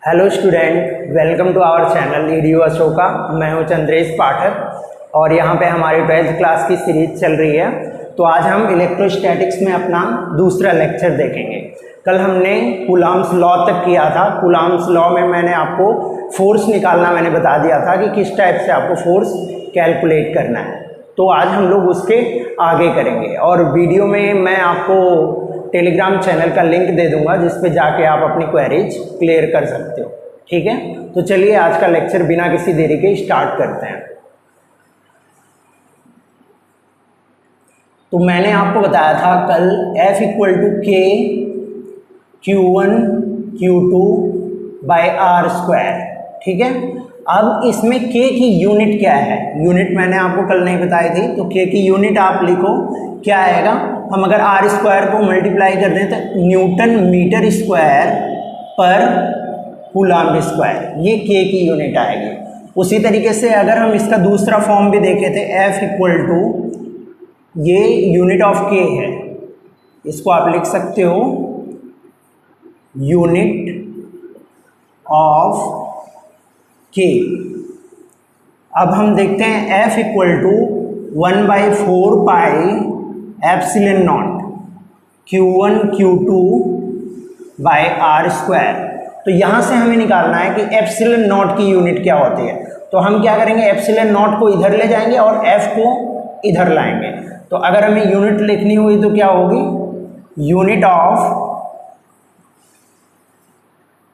Hello student, welcome to our channel Edu Ashoka. मैं हूं चंद्रेश पाठक और यहां पे हमारी 12th क्लास की सीरीज चल रही है। तो आज हम इलेक्ट्रोस्टैटिक्स में अपना दूसरा लेक्चर देखेंगे। कल हमने कूलॉम्स लॉ तक किया था। कूलॉम्स लॉ में मैंने आपको फोर्स निकालना मैंने बता दिया था कि किस टाइप से आपको फोर्स कैलकुलेट करना है। तो आज हम लोग उसके आगे करेंगे और वीडियो में मैं आपको टेलीग्राम चैनल का लिंक दे दूंगा जिस पे जाके आप अपनी क्वेरीज क्लियर कर सकते हो। ठीक है, तो चलिए आज का लेक्चर बिना किसी देरी के स्टार्ट करते हैं। तो मैंने आपको बताया था कल F इक्वल टू के Q1 Q2 by R square. ठीक है, अब इसमें K की यूनिट क्या है? यूनिट मैंने आपको कल नहीं बताई थी, तो K की यूनिट आप लिखो क्या आएगा। हम अगर आर स्क्वायर को मल्टीप्लाई कर दें तो न्यूटन मीटर स्क्वायर पर कूलॉम्ब स्क्वायर, ये K की यूनिट आएगी। उसी तरीके से अगर हम इसका दूसरा फॉर्म भी देखे थे F इक्वल टू, ये यूनिट ऑफ K है, इसको आप लिख सकते हो यूनिट ऑफ K। अब हम देखते हैं F equal to 1/4 pi epsilon not Q1 Q2 by R square. तो यहाँ से हमें निकालना है कि एप्सिलॉन नॉट की यूनिट क्या होती है। तो हम क्या करेंगे, एप्सिलॉन नॉट को इधर ले जाएंगे और F को इधर लाएंगे। तो अगर हमें यूनिट लिखनी हुई तो क्या होगी, unit of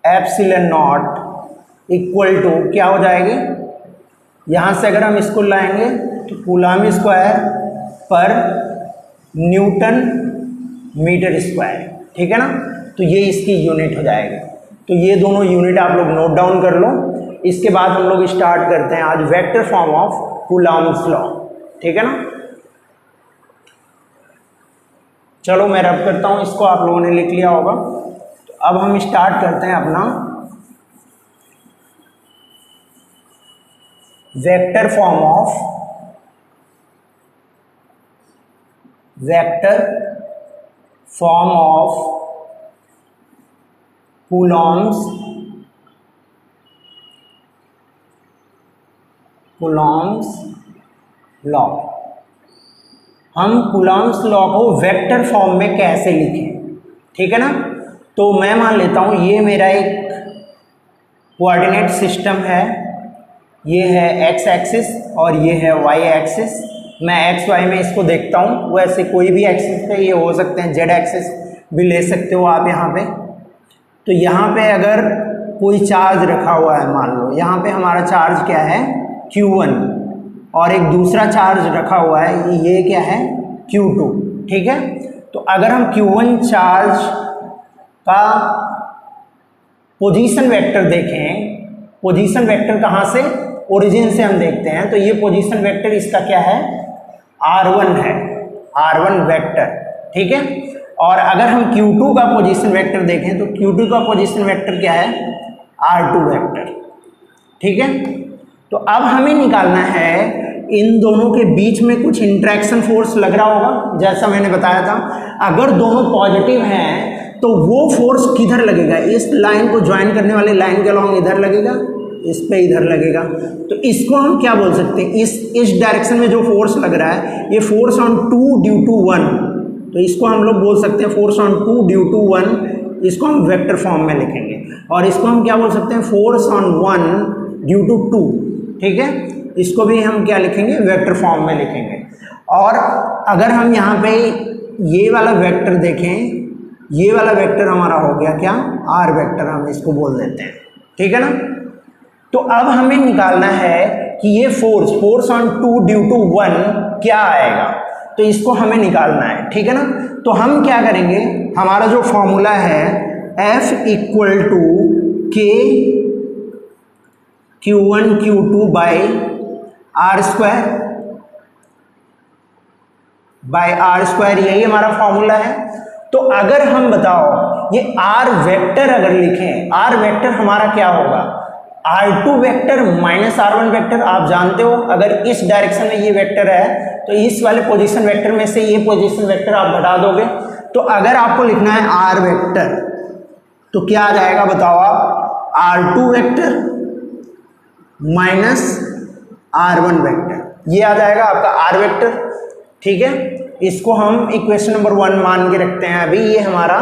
epsilon not equal to क्या हो जाएगी, यहाँ से अगर हम इसको लाएंगे तो कूलॉम्ब स्क्वायर पर न्यूटन मीटर स्क्वायर। ठीक है ना, तो ये इसकी यूनिट हो जाएगी। तो ये दोनों यूनिट आप लोग नोट डाउन कर लो। इसके बाद हम लोग स्टार्ट करते हैं आज vector form of coulombs law. ठीक है ना, चलो मैं रब करता हूँ इसको, आप लोगों ने लिख लिया होगा। तो अब हम स्टार्ट करते हैं अपना vector form of coulombs law. हम कूलॉम्ब्स लॉ को वेक्टर फॉर्म में कैसे लिखें? ठीक है ना, तो मैं मान लेता हूँ ये मेरा एक कोऑर्डिनेट सिस्टम है, ये है एक्स एक्सिस और ये है वाई एक्सिस। मैं एक्स वाई में इसको देखता हूँ, वैसे कोई भी एक्सिस पे ये हो सकते हैं, जेड एक्सिस भी ले सकते हो आप यहाँ पे। तो यहाँ पे अगर कोई चार्ज रखा हुआ है, मान लो यहाँ पे हमारा चार्ज क्या है Q1 और एक दूसरा चार्ज रखा हुआ है, ये क्या है Q2। ठीक है, तो अगर हम Q1 चार्ज का पोजीशन वेक्टर देखें, पोजीशन वेक्टर कहाँ से, ओरिजिन से हम देखते हैं, तो ये पोजीशन वेक्टर इसका क्या है, R1 है, R1 वेक्टर। ठीक है, और अगर हम Q2 का पोजीशन वेक्टर देखें तो Q2 का पोजीशन वेक्टर क्या है, R2 वेक्टर। ठीक है, तो अब हमें निकालना है इन दोनों के बीच में कुछ इंट्रैक्शन फोर्स लग रहा होगा। जैसा मैंने बताया था, अगर दोनों पॉजिटिव हैं तो वो फोर्स किधर लगेगा, इस लाइन को ज्वाइन करने वाली लाइन के अलॉन्ग इधर लगेगा, इस पे इधर लगेगा। तो इसको हम क्या बोल सकते हैं, इस डायरेक्शन में जो फोर्स लग रहा है ये फोर्स ऑन 2 ड्यू टू 1, तो इसको हम लोग बोल सकते हैं फोर्स ऑन 2 ड्यू टू 1। इसको हम वेक्टर फॉर्म में लिखेंगे। और इसको हम क्या बोल सकते हैं, फोर्स ऑन 1 ड्यू टू 2। ठीक है, इसको भी हम क्या लिखेंगे, वेक्टर फॉर्म में लिखेंगे। और अगर हम यहाँ पे ये वाला वेक्टर देखें, ये वाला वेक्टर हमारा हो गया क्या, आर वेक्टर, हम इसको बोल देते हैं। ठीक है ना, तो अब हमें निकालना है कि ये फोर्स ऑन 2 ड्यू टू 1 क्या आएगा, तो इसको हमें निकालना है। ठीक है ना, तो हम क्या करेंगे, हमारा जो फॉर्मूला है F इक्वल टू के Q1 Q2 by R square, यही हमारा फॉर्मूला है। तो अगर हम बताओ ये आर वेक्टर अगर लिखें, आर वेक्टर हमारा क्या होगा, R2 vector minus R1 vector. आप जानते हो अगर इस डायरेक्शन में ये वेक्टर है तो इस वाले पोजीशन वेक्टर में से ये पोजीशन वेक्टर आप घटा दोगे। तो अगर आपको लिखना है R वेक्टर तो क्या आ जाएगा बताओ आप, R2 vector minus R1 vector, ये आ जाएगा आपका R वेक्टर। ठीक है, इसको हम इक्वेशन नंबर 1 मान के रखते हैं अभी। ये हमारा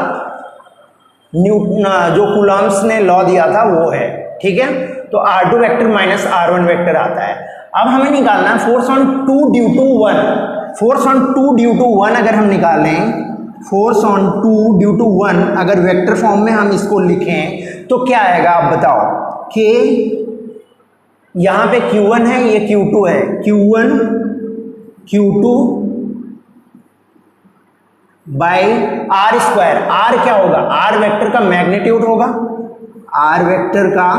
न्यूटन जो कूलम्ब्स ने लॉ दिया था वो है। ठीक है, तो R2 vector minus R1 vector आता है। अब हमें निकालना है force on 2 due to 1। Force on 2 due to 1 अगर हम निकालें, फोर्स ऑन 2 ड्यू टू 1 अगर वेक्टर फॉर्म में हम इसको लिखें तो क्या आएगा आप बताओ। कि यहाँ पे Q1 है, ये Q2 है, Q1 Q2 by are square. Are क्या होगा, आर वेक्टर का मैग्नीट्यूड होगा, आर वेक्टर का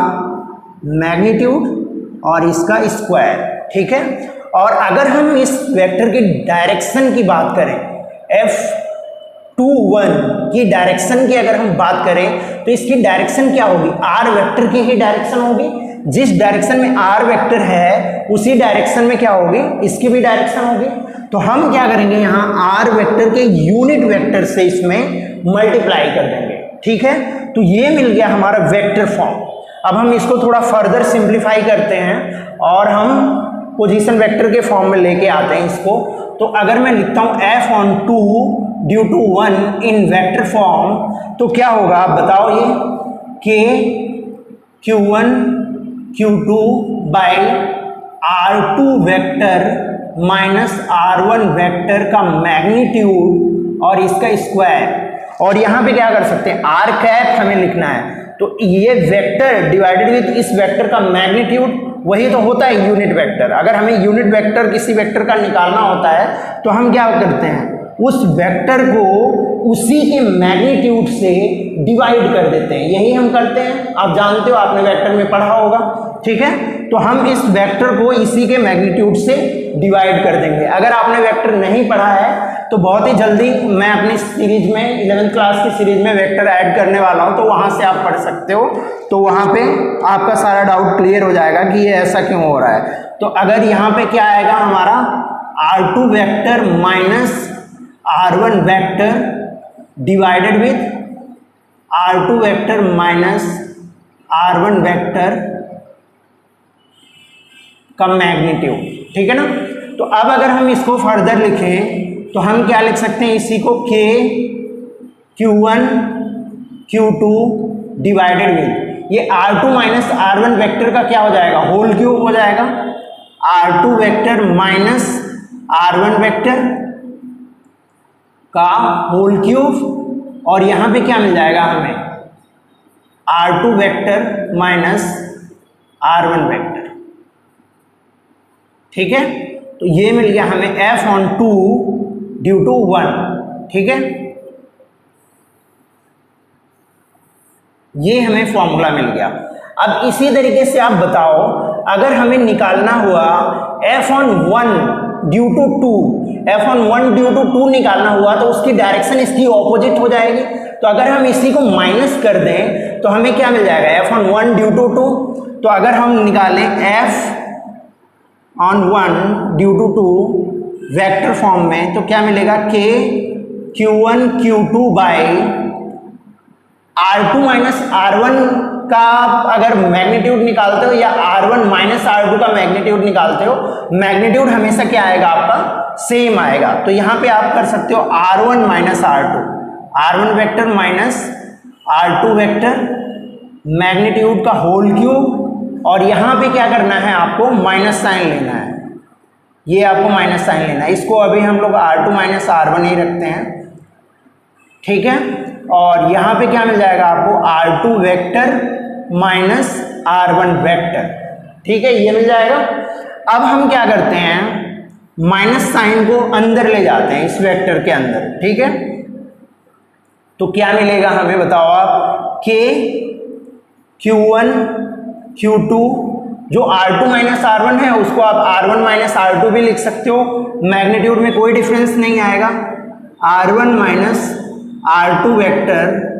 मैग्नीट्यूड और इसका स्क्वायर। ठीक है, और अगर हम इस वेक्टर की डायरेक्शन की बात करें, F21 की डायरेक्शन की अगर हम बात करें तो इसकी डायरेक्शन क्या होगी, आर वेक्टर की ही डायरेक्शन होगी। जिस डायरेक्शन में आर वेक्टर है उसी डायरेक्शन में क्या होगी, इसकी भी डायरेक्शन होगी। तो हम क्या करेंगे, यहाँ आर वेक्टर के यूनिट वेक्टर से इसमें मल्टीप्लाई कर देंगे। ठीक है, तो ये मिल गया हमारा वेक्टर फॉर्म। अब हम इसको थोड़ा फर्दर सिंप्लीफाई करते हैं और हम पोजीशन वेक्टर के फॉर्म में लेके आते हैं इसको। तो अगर मैं लिखता हूँ F(2) due to 1 in vector form, तो क्या होगा आप बताओ। ये K Q1 Q2 by R2 vector minus R1 vector का मैग्नीट्यूड और इसका स्क्वायर। और यहाँ पे क्या कर सकते हैं, आर कैप हमें लिखना है। तो ये वेक्टर डिवाइडेड विद इस वेक्टर का मैग्नीट्यूड, वही तो होता है यूनिट वेक्टर। अगर हमें यूनिट वेक्टर किसी वेक्टर का निकालना होता है तो हम क्या करते हैं, उस वेक्टर को उसी के मैग्नीट्यूड से डिवाइड कर देते हैं। यही हम करते हैं, आप जानते हो, आपने वेक्टर में पढ़ा होगा। ठीक है, तो हम इस वेक्टर को इसी के मैग्नीट्यूड से डिवाइड कर देंगे। अगर आपने वेक्टर नहीं पढ़ा है तो बहुत ही जल्दी मैं अपनी सीरीज में 11th क्लास की सीरीज में वेक्टर ऐड करने वाला हूं, तो वहां से आप पढ़ सकते हो। तो वहां पे आपका सारा डाउट क्लियर हो जाएगा कि ये ऐसा क्यों हो रहा है। तो अगर यहाँ पे क्या आएगा हमारा R2 vector minus R1 vector divided with R2 vector minus R1 vector का मैग्नीट्यूड। ठीक है ना। तो अब अगर हम इसको फर्दर लिखें तो हम क्या लिख सकते हैं, इसी को K Q1 Q2 divided with ये R2 माइनस R1 वेक्टर का क्या हो जाएगा, होल क्यूब हो जाएगा। R2 vector minus R1 vector का होल क्यूब, और यहां पे क्या मिल जाएगा हमें, R2 vector minus R1 vector. ठीक है, तो ये मिल गया हमें F(2) ड्यू टू 1। ठीक है, ये हमें फॉर्मूला मिल गया। अब इसी तरीके से आप बताओ, अगर हमें निकालना हुआ F(1) due to 2, F(1) due to 2 निकालना हुआ तो उसकी डायरेक्शन इसकी ऑपोजिट हो जाएगी। तो अगर हम इसी को माइनस कर दें तो हमें क्या मिल जाएगा, F(1) ड्यू टू 2। तो अगर हम निकालें F(1) due to 2 vector form में तो क्या मिलेगा, K Q1 Q2 by R2 minus R1 का अगर मैग्नीट्यूड निकालते हो या R1 माइनस R2 का मैग्नीट्यूड निकालते हो, मैग्नीट्यूड हमेशा क्या आएगा आपका, सेम आएगा। तो यहां पे आप कर सकते हो R1 minus R2, R1 vector minus R2 vector magnitude का होल क्यूब, और यहां पे क्या करना है, आपको माइनस साइन लेना है। ये आपको माइनस साइन लेना है। इसको अभी हम लोग R2 माइनस R1 ही रखते हैं। ठीक है, और यहाँ पे क्या मिल जाएगा आपको, R2 vector minus R1 vector. ठीक है, ये मिल जाएगा। अब हम क्या करते हैं, माइनस साइन को अंदर ले जाते हैं इस वेक्टर के अंदर। ठीक है, तो क्या मिलेगा हमें बताओ आप, K Q1 Q2, जो R2 माइनस R1 है उसको आप R1 माइनस R2 भी लिख सकते हो, मैग्नीट्यूड में कोई डिफरेंस नहीं आएगा। R1 माइनस R2 वेक्टर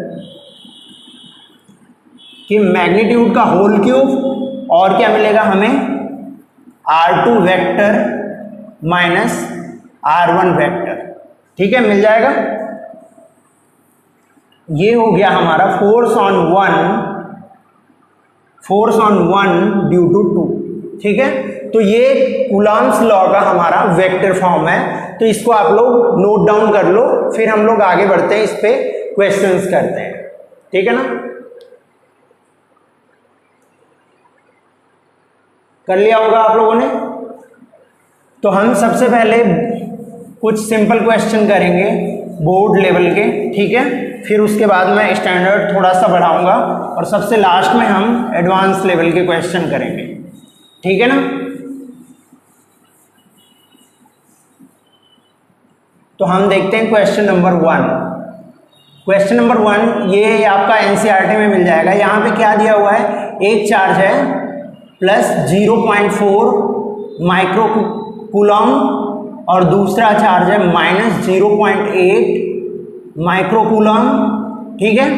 के मैग्नीट्यूड का होल क्यूब, और क्या मिलेगा हमें, R2 vector minus R1 vector. ठीक है, मिल जाएगा। ये हो गया हमारा force on 1 force on one due to two. ठीक है, तो ये कूलॉम्स लॉ का हमारा वेक्टर फॉर्म है, तो इसको आप लोग नोट डाउन कर लो, फिर हम लोग आगे बढ़ते हैं, इस पे क्वेश्चंस करते हैं। ठीक है ना, कर लिया होगा आप लोगों ने। तो हम सबसे पहले कुछ सिंपल क्वेश्चन करेंगे बोर्ड लेवल के, ठीक है, फिर उसके बाद मैं स्टैंडर्ड थोड़ा सा बढ़ाऊंगा और सबसे लास्ट में हम एडवांस लेवल के क्वेश्चन करेंगे। ठीक है ना, तो हम देखते हैं क्वेश्चन नंबर 1। क्वेश्चन नंबर 1 ये आपका एनसीईआरटी में मिल जाएगा। यहाँ पे क्या दिया हुआ है, एक चार्ज है प्लस 0.4 माइक्रो कूलॉम और दूसरा चार्ज है माइनस 0.8 माइक्रो कूलॉम। ठीक है,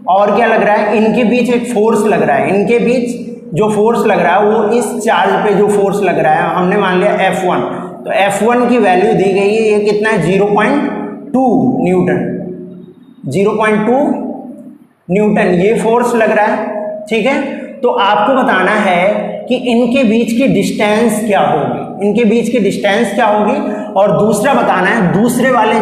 और क्या लग रहा है, इनके बीच एक फोर्स लग रहा है, इनके बीच जो फोर्स लग रहा है वो इस चार्ज पे जो फोर्स लग रहा है हमने मान लिया F1, तो F1 की वैल्यू दी गई है, ये कितना है 0.2 न्यूटन, 0.2 न्यूटन ये फोर्स लग रहा है। ठीक है, तो आपको बताना है कि इनके बीच की डिस्टेंस क्या होगी, इनके बीच की डिस्टेंस क्या होगी, और दूसरा बताना है दूसरा वाला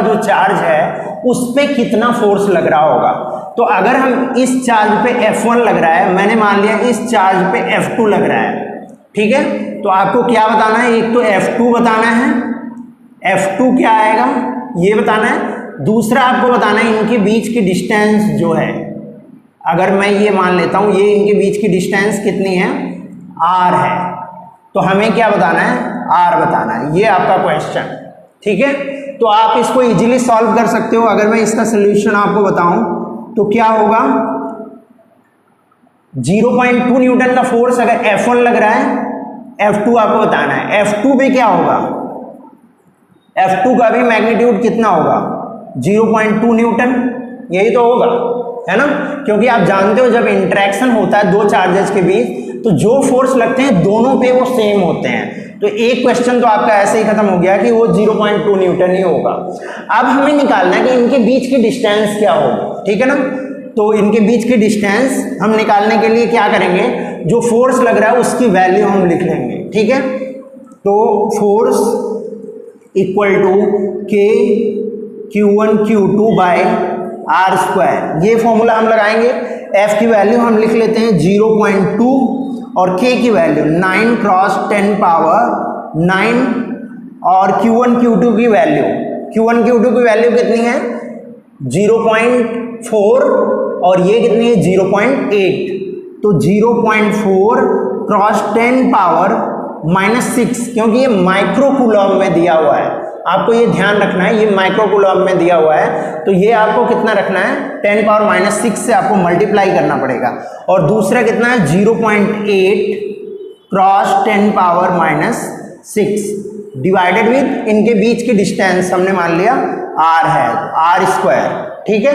जो चार्ज है उस पे कितना फोर्स लग रहा होगा। तो अगर हम इस चार्ज पे F1 लग रहा है, मैंने मान लिया इस चार्ज पे F2 लग रहा है। ठीक है, तो आपको क्या बताना है, एक तो F2 बताना है, F2 क्या आएगा ये बताना है, दूसरा आपको बताना है इनके बीच की डिस्टेंस जो है, अगर मैं ये मान लेता हूं ये इनके बीच की डिस्टेंस कितनी है, r है, तो हमें क्या बताना है, r बताना है, ये आपका क्वेश्चन। ठीक है, तो आप इसको इजीली सॉल्व कर सकते हो। अगर मैं इसका सोल्यूशन आपको बताऊं तो क्या होगा, 0.2 न्यूटन का फोर्स अगर F1 लग रहा है, F2 आपको बताना है, F2 पे क्या होगा, F2 का भी मैग्नीट्यूड कितना होगा, 0.2 न्यूटन, यही तो होगा, है ना, क्योंकि आप जानते हो जब इंटरेक्शन होता है दो चार्जेस के बीच तो जो फोर्स लगते हैं दोनों पे वो सेम होते हैं। तो एक क्वेश्चन तो आपका ऐसे ही खत्म हो गया कि वो 0.2 न्यूटन ही होगा। अब हमें निकालना है कि इनके बीच की डिस्टेंस क्या होगी। ठीक है ना, तो इनके बीच की डिस्टेंस हम निकालने के लिए क्या करेंगे, जो फोर्स लग रहा है उसकी वैल्यू हम लिख लेंगे। ठीक है, तो force equal to K Q1 Q2 by R square, ये फॉर्मूला हम लगाएंगे। F की वैल्यू हम लिख लेते हैं 0.2 और K की वैल्यू 9 क्रॉस 10 पावर 9 और Q1 Q2 की वैल्यू कितनी है 0.4 और ये कितनी है 0.8, तो 0.4 क्रॉस 10 पावर -6, क्योंकि ये माइक्रो कूलॉम में दिया हुआ है, आपको ये ध्यान रखना है, ये माइक्रो कूलॉम में दिया हुआ है, तो ये आपको कितना रखना है 10 पावर -6 से आपको मल्टीप्लाई करना पड़ेगा। और दूसरा कितना है 0.8 क्रॉस 10 पावर -6 डिवाइडेड विद इनके बीच की डिस्टेंस हमने मान लिया r है, r स्क्वायर। ठीक है,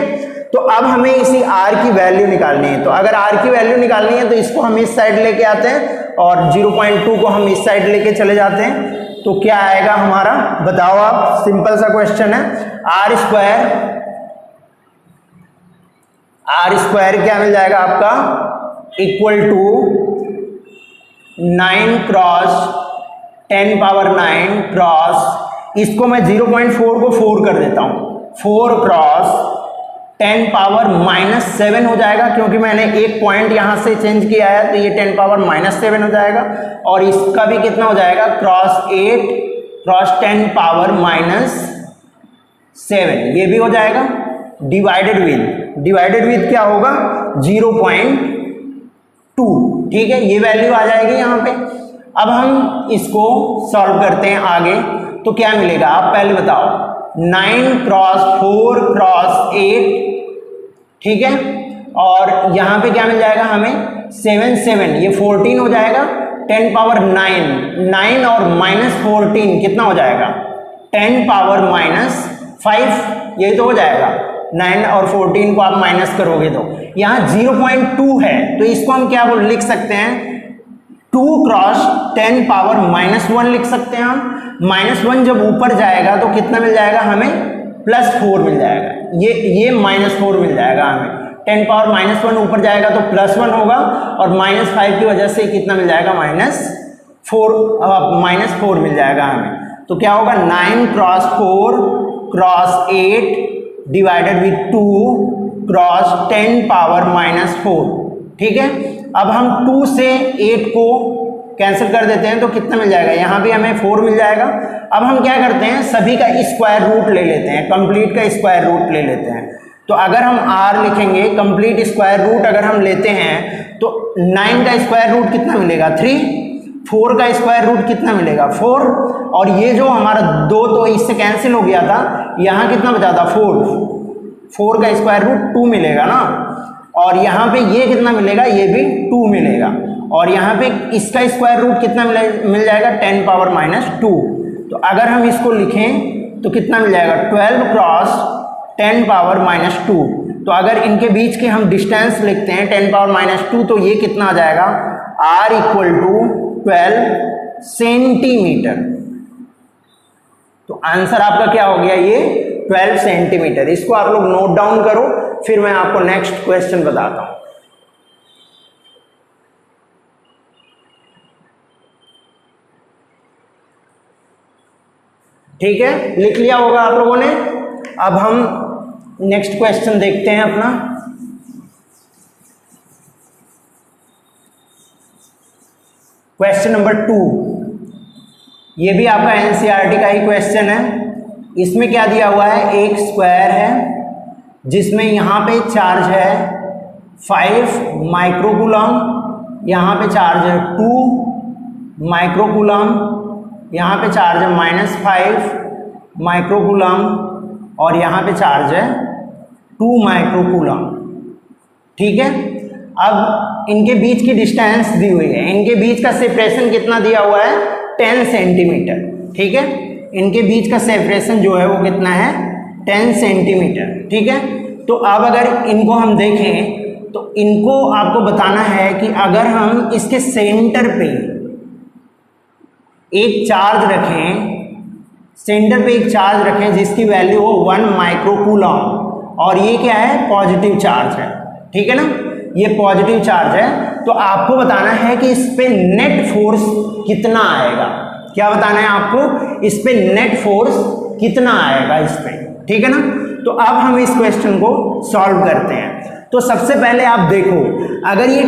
तो अब हमें इसी r की वैल्यू निकालनी है, तो अगर r की वैल्यू निकालनी है तो इसको हम इस साइड लेके आते हैं और 0.2 को हम इस साइड लेके चले जाते हैं, तो क्या आएगा हमारा, बताओ आप, सिंपल सा क्वेश्चन है। r स्क्वायर क्या मिल जाएगा आपका, equal to 9 cross 10 power 9 cross, इसको मैं 0.4 को 4 कर देता हूं, 4 क्रॉस 10 पावर -7 हो जाएगा, क्योंकि मैंने एक पॉइंट यहां से चेंज किया है, तो ये 10 पावर -7 हो जाएगा। और इसका भी कितना हो जाएगा, क्रॉस 8 क्रॉस 10 पावर -7, ये भी हो जाएगा। डिवाइडेड विद क्या होगा 0.2। ठीक है, ये वैल्यू आ जाएगी यहाँ पे। अब हम इसको सॉल्व करते हैं आगे, तो क्या मिलेगा आप पहले बताओ, 9 क्रॉस 4 क्रॉस 8, ठीक है, और यहाँ पे क्या मिल जाएगा हमें 7 ये 14 हो जाएगा, 10 पावर 9 और -14 कितना हो जाएगा 10 पावर -5, यही तो हो जाएगा। 9 और 14 को आप माइनस करोगे तो यहाँ 0.2 है, तो इसको हम क्या लिख सकते हैं, 2 क्रॉस 10 पावर -1 लिख सकते हैं हम। -1 जब ऊपर जाएगा तो कितना मिल जाएगा हमें, +4 मिल जाएगा, ये -4 मिल जाएगा हमें। 10⁻⁻1 ऊपर जाएगा तो +1 होगा, और -5 की वजह से कितना मिल जाएगा, -4 मिल जाएगा हमें। तो क्या होगा, 9 cross 4 cross 8 divided with 2 cross 10⁻⁻4। ठीक है, अब हम 2 से 8 को कैंसिल कर देते हैं तो कितना मिल जाएगा, यहाँ भी हमें 4 मिल जाएगा। अब हम क्या करते हैं, सभी का स्क्वायर रूट ले लेते हैं, कंप्लीट का स्क्वायर रूट ले लेते हैं। तो अगर हम r लिखेंगे, कंप्लीट स्क्वायर रूट अगर हम लेते हैं तो 9 का स्क्वायर रूट कितना मिलेगा, 3, 4 का स्क्वायर रूट कितना मिलेगा, 4, और ये जो हमारा 2 तो इससे कैंसिल हो गया था, यहाँ कितना बचा था, 4 का स्क्वायर रूट 2 मिलेगा ना, और यहाँ पे ये कितना मिलेगा, ये भी 2 मिलेगा, और यहाँ पे इसका स्क्वायर रूट कितना मिल जाएगा, 10⁻⁻2। तो अगर हम इसको लिखें तो कितना मिल जाएगा, 12 क्रॉस 10⁻⁻2। तो अगर इनके बीच के हम डिस्टेंस लिखते हैं 10⁻⁻2 तो ये कितना आ जाएगा, r = 12 सेंटीमीटर। तो आंसर आपका क्या हो गया, ये 12 सेंटीमीटर। इसको आप लोग नोट डाउन करो, फिर मैं आपको नेक्स्ट क्वेश्चन बताता हूं। ठीक है, लिख लिया होगा आप लोगों ने। अब हम नेक्स्ट क्वेश्चन देखते हैं अपना। क्वेश्चन नंबर 2, ये भी आपका एनसीईआरटी का ही क्वेश्चन है। इसमें क्या दिया हुआ है, एक स्क्वायर है जिसमें यहाँ पे चार्ज है 5 माइक्रोकूलम, यहाँ पे चार्ज है 2 माइक्रोकूलम, यहाँ पे चार्ज है -5 माइक्रोकूलम, और यहाँ पे चार्ज है 2 माइक्रोकूलम। ठीक है, अब इनके बीच की डिस्टेंस दी हुई है, इनके बीच का सेपरेशन कितना दिया हुआ है, 10 सेंटीमीटर। ठीक है, इनके बीच का सेपरेशन जो है वो कितना है, 10 सेंटीमीटर। ठीक है, तो अब अगर इनको हम देखें तो इनको आपको बताना है कि अगर हम इसके सेंटर पे एक चार्ज रखें, सेंटर पे एक चार्ज रखें जिसकी वैल्यू हो 1 माइक्रोकूलम, और ये क्या है, पॉजिटिव चार्ज है। ठीक है ना, ये पॉजिटिव चार्ज है, तो आपको बताना है कि इस पे नेट फोर्स कितना आएगा। क्या बताना है आपको, इस पे नेट फोर्स कितना आएगा इस पे। ठीक है ना, तो अब हम इस क्वेश्चन को सॉल्व करते हैं। तो सबसे पहले आप देखो, अगर ये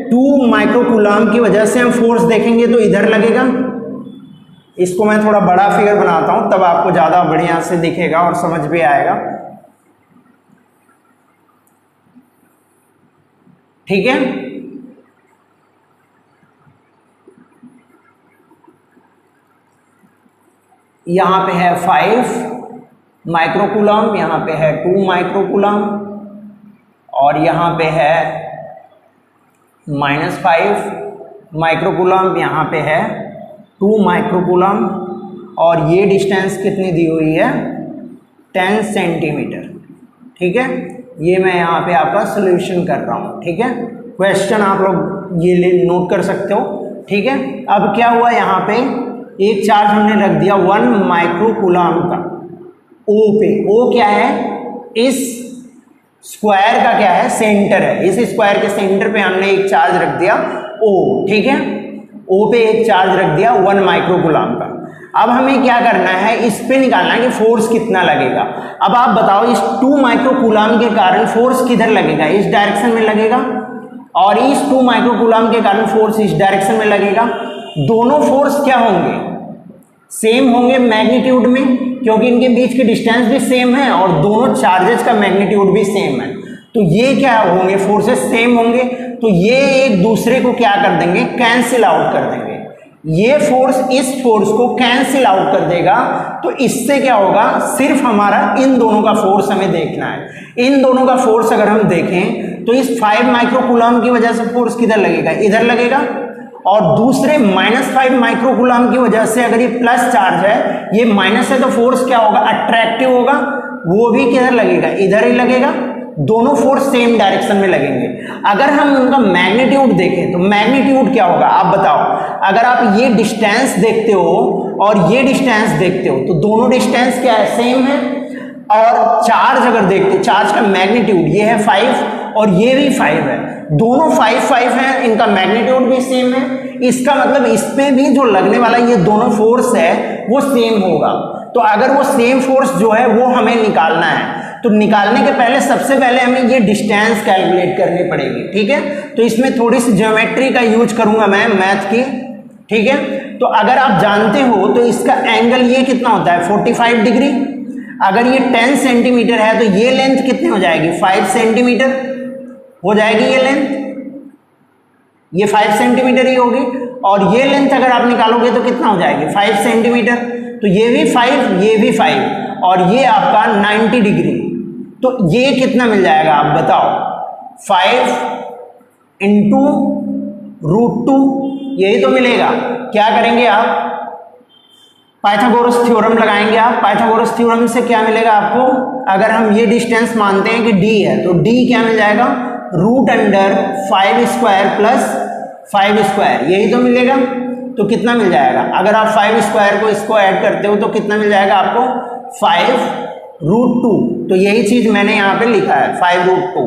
2 माइक्रोकूलम की वजह से हम फोर्स देखेंगे तो इधर लगेगा। इसको मैं थोड़ा बड़ा फिगर बनाता हूं, तब आपको ज्यादा बढ़िया से दिखेगा और समझ भी आएगा। ठीक है, यहां पे है 5 माइक्रोकूलम, यहां पे है 2 माइक्रोकूलम, और यहां पे है -5 माइक्रोकूलम, यहां पे है 2 माइक्रोकूलम, और ये डिस्टेंस कितनी दी हुई है, 10 सेंटीमीटर। ठीक है, ये मैं यहाँ पे आपका सोल्यूशन कर रहा हूँ। ठीक है, क्वेश्चन आप लोग ये नोट कर सकते हो। ठीक है, अब क्या हुआ, यहाँ पे एक चार्ज हमने रख दिया 1 माइक्रोकूलम का O पे। O क्या है, इस स्क्वायर का क्या है, सेंटर है। इस स्क्वायर के सेंटर पे हमने एक चार्ज रख दिया O। ठीक है, O पे एक चार्ज रख दिया 1 माइक्रोकूलम का। अब हमें क्या करना है, इस पे निकालना है कि फोर्स कितना लगेगा। अब आप बताओ, इस 2 माइक्रोकूलम के कारण फोर्स किधर लगेगा, इस डायरेक्शन में लगेगा, और इस 2 माइक्रोकूलम के कारण फोर्स इस डायरेक्शन में लगेगा। दोनों फोर्स क्या होंगे, सेम होंगे मैग्नीट्यूड में, क्योंकि इनके बीच की डिस्टेंस भी सेम है और दोनों चार्जेस का मैग्नीट्यूड भी सेम है। तो ये क्या होंगे, फोर्सेस सेम होंगे, तो ये एक दूसरे को क्या कर देंगे, कैंसिल आउट कर देंगे। ये फोर्स इस फोर्स को कैंसिल आउट कर देगा, तो इससे क्या होगा, सिर्फ हमारा इन दोनों का फोर्स हमें देखना है। इन दोनों का फोर्स अगर हम देखें तो इस 5 माइक्रोकूलम की वजह से फोर्स किधर लगेगा, इधर लगेगा, और दूसरे -5 माइक्रोकूलम की वजह से अगर ये प्लस चार्ज है, ये माइनस है, तो फोर्स क्या होगा, अट्रैक्टिव होगा, वो भी किधर लगेगा, इधर ही लगेगा। दोनों फोर्स सेम डायरेक्शन में लगेंगे। अगर हम उनका मैग्नीट्यूड देखें तो मैग्नीट्यूड क्या होगा, आप बताओ। अगर आप ये डिस्टेंस देखते हो और ये डिस्टेंस देखते हो तो दोनों डिस्टेंस क्या है, सेम है। और चार्ज अगर देखते, चार्ज का मैग्नीट्यूड ये है 5 और ये भी 5 है, दोनों 5 है, इनका मैग्नीट्यूड भी सेम है। इसका मतलब इसमें भी जो लगने वाला ये दोनों फोर्स है वो सेम होगा। तो अगर वो सेम फोर्स जो है वो हमें निकालना है, तो निकालने के पहले सबसे पहले हमें ये डिस्टेंस कैलकुलेट करनी पड़ेगी, ठीक है। तो इसमें थोड़ी सी ज्योमेट्री का यूज करूंगा मैं, मैथ की, ठीक है। तो अगर आप जानते हो तो इसका एंगल ये कितना होता है 45 डिग्री। अगर ये 10 सेंटीमीटर है तो ये लेंथ कितनी हो जाएगी 5 सेंटीमीटर हो जाएगी ये लेंथ, ये 5 सेंटीमीटर ही होगी। और ये लेंथ अगर आप निकालोगे तो कितना हो जाएगी 5 सेंटीमीटर, तो ये भी 5 ये भी 5 और ये आपका 90 डिग्री। तो ये कितना मिल जाएगा आप बताओ, 5 इंटू √2, यही तो मिलेगा। क्या करेंगे आप, पाइथागोरस थ्योरम लगाएंगे आप। पाइथागोरस थ्योरम से क्या मिलेगा आपको, अगर हम ये डिस्टेंस मानते हैं कि d है तो d क्या मिल जाएगा √5² प्लस 5², यही तो मिलेगा। तो कितना मिल जाएगा, अगर आप 5² को इसको ऐड करते हो तो कितना मिल जाएगा आपको 5√2। तो यही चीज मैंने यहाँ पे लिखा है 5√2।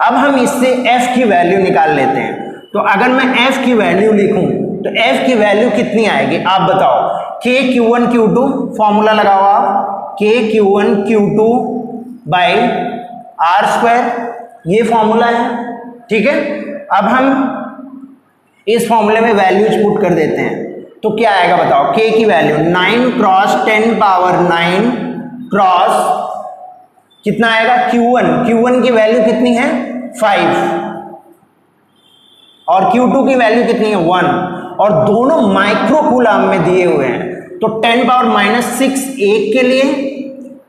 अब हम इससे f की वैल्यू निकाल लेते हैं। तो अगर मैं f की वैल्यू लिखूं तो f की वैल्यू कितनी आएगी आप बताओ, KQ1Q2 फॉर्मूला लगाओ आप, KQ1Q2 बाई r², ये फॉर्मूला है, ठीक है। अब हम इस फॉर्मूले में वैल्यूज पुट कर देते हैं तो क्या आएगा बताओ, k की वैल्यू 9 क्रॉस 10 पावर 9 क्रॉस कितना आएगा Q1 की वैल्यू कितनी है 5 और Q2 की वैल्यू कितनी है 1 और दोनों माइक्रो कूलम में दिए हुए हैं। तो 10 पावर -6 एक के लिए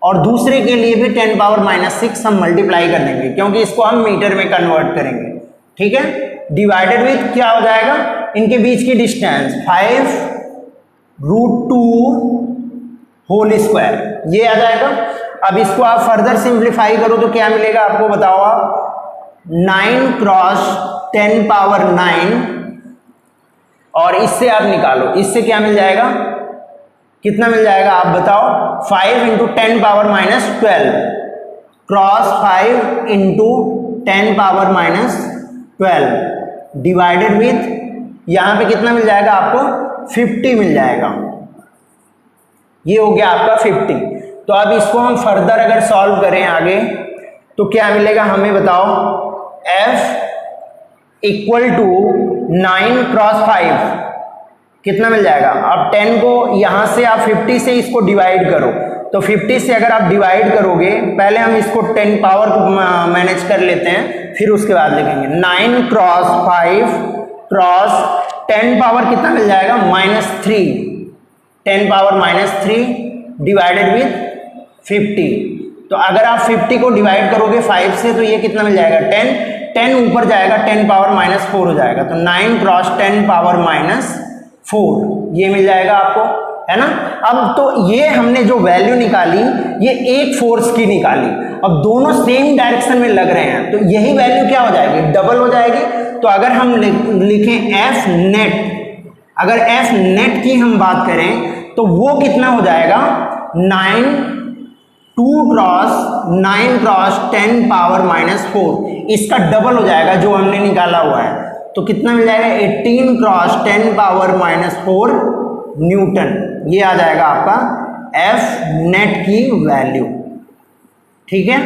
और दूसरे के लिए भी 10 पावर -6 हम मल्टीप्लाई कर देंगे क्योंकि इसको हम मीटर में कन्वर्ट करेंगे, ठीक है। डिवाइडेड विथ क्या हो जाएगा, इनके बीच की डिस्टेंस 5√2 होल स्क्वायर, ये आ जाएगा। अब इसको आप फर्दर सिंप्लीफाई करो तो क्या मिलेगा आपको बताओ आप, 9 क्रॉस 10 पावर 9 और इससे आप निकालो, इससे क्या मिल जाएगा, कितना मिल जाएगा आप बताओ, 5 into 10 power -12 cross 5 into 10 power -12 divided with यहां पे कितना मिल जाएगा आपको 50 मिल जाएगा, ये हो गया आपका 50। तो अब इसको हम फर्दर अगर सॉल्व करें आगे तो क्या मिलेगा हमें बताओ, F इक्वल टू 9 क्रॉस 5 कितना मिल जाएगा। अब 10 को यहां से आप 50 से इसको डिवाइड करो तो 50 से अगर आप डिवाइड करोगे, पहले हम इसको 10 पावर को मैनेज कर लेते हैं फिर उसके बाद लिखेंगे 9 क्रॉस 5 क्रॉस 10 पावर कितना मिल जाएगा -3, 10 पावर -3 डिवाइडेड विथ 50। तो अगर आप 50 को डिवाइड करोगे 5 से तो ये कितना मिल जाएगा 10 ऊपर जाएगा 10 पावर -4 हो जाएगा, तो 9 क्रॉस 10 पावर -4 ये मिल जाएगा आपको, है ना। अब तो ये हमने जो वैल्यू निकाली ये एक फोर्स की निकाली, अब दोनों सेम डायरेक्शन में लग रहे हैं तो यही वैल्यू क्या हो जाएगी, डबल हो जाएगी। तो अगर हम लिखें F नेट, अगर F नेट की हम बात करें तो वो कितना हो जाएगा 9 क्रॉस 10 पावर -4, इसका डबल हो जाएगा जो हमने निकाला हुआ है। तो कितना मिल जाएगा 18 क्रॉस 10 पावर -4 न्यूटन, ये आ जाएगा आपका F नेट की वैल्यू, ठीक है।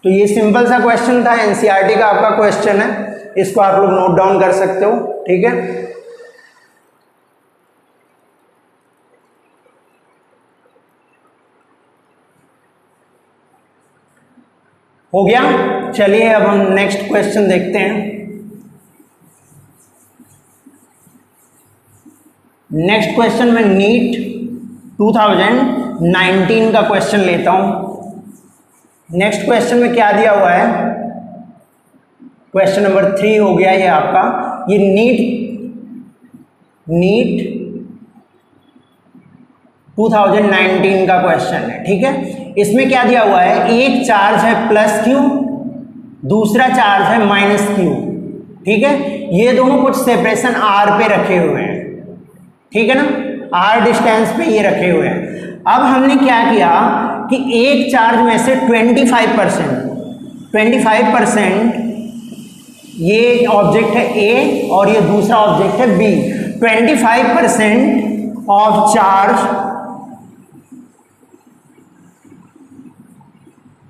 तो ये सिंपल सा क्वेश्चन था, एनसीईआरटी का आपका क्वेश्चन है, इसको आप लोग नोट डाउन कर सकते हो, ठीक है। हो गया, चलिए अब हम नेक्स्ट क्वेश्चन देखते हैं। नेक्स्ट क्वेश्चन में नीट 2019 का क्वेश्चन लेता हूं। नेक्स्ट क्वेश्चन में क्या दिया हुआ है, क्वेश्चन नंबर 3 हो गया ये आपका, ये नीट 2019 का क्वेश्चन है, ठीक है। इसमें क्या दिया हुआ है, एक चार्ज है +Q, दूसरा चार्ज है -Q, ठीक है। ये दोनों कुछ सेपरेशन R पे रखे हुए हैं, ठीक है ना, R डिस्टेंस पे ये रखे हुए हैं। अब हमने क्या किया कि एक चार्ज में से 25% ये ऑब्जेक्ट है ए और ये दूसरा ऑब्जेक्ट है B. 25% of charge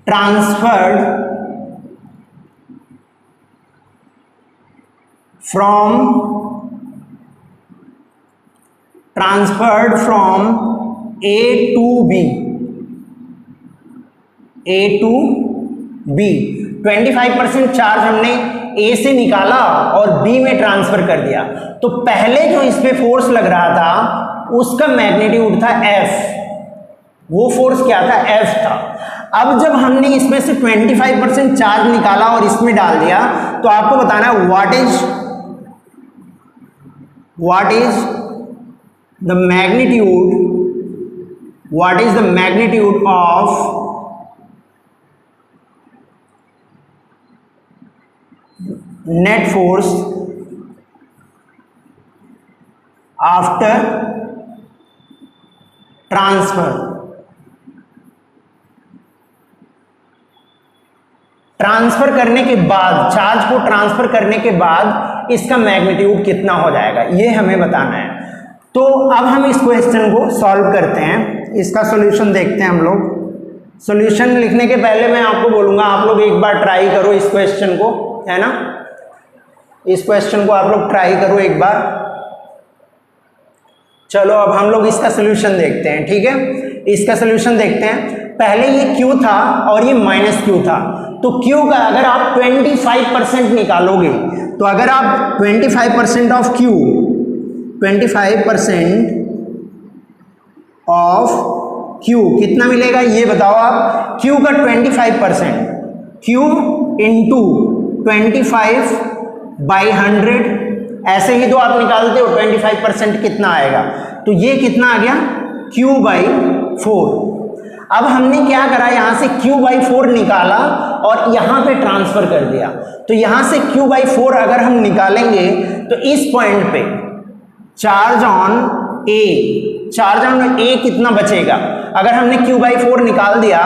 transferred from A to B, 25% charge हमने A से निकाला और B में ट्रांसफर कर दिया। तो पहले जो इस पे फोर्स लग रहा था उसका मैग्नीट्यूड था F, वो फोर्स क्या था? F था। अब जब हमने इसमें से 25% चार्ज निकाला और इसमें डाल दिया तो आपको बताना है what is the magnitude of net force after transfer करने के बाद, चार्ज को ट्रांसफर करने के बाद इसका मैग्नीट्यूड कितना हो जाएगा, ये हमें बताना है। तो अब हम इस क्वेश्चन को सॉल्व करते हैं, इसका सॉल्यूशन देखते हैं हम लोग। सॉल्यूशन लिखने के पहले मैं आपको बोलूंगा आप लोग एक बार ट्राई करो इस क्वेश्चन को, है ना, इस क्वेश्चन को आप लोग ट्राई करो एक बार। चलो अब हम लोग इसका सॉल्यूशन देखते हैं, ठीक है। इसका सॉल्यूशन देखते हैं। पहले ये Q था और ये माइनस Q था, तो Q का अगर आप 25% निकालोगे तो अगर आप 25% ऑफ Q, 25% ऑफ Q कितना मिलेगा ये बताओ आप। Q का 25%, Q इंटू 25/100, ऐसे ही तो आप निकालते हो 25% कितना आएगा, तो ये कितना आ गया Q/4। अब हमने क्या करा, यहां से Q/4 निकाला और यहां पे ट्रांसफर कर दिया। तो यहां से Q/4 अगर हम निकालेंगे तो इस पॉइंट पे चार्ज ऑन ए कितना बचेगा, अगर हमने Q/4 निकाल दिया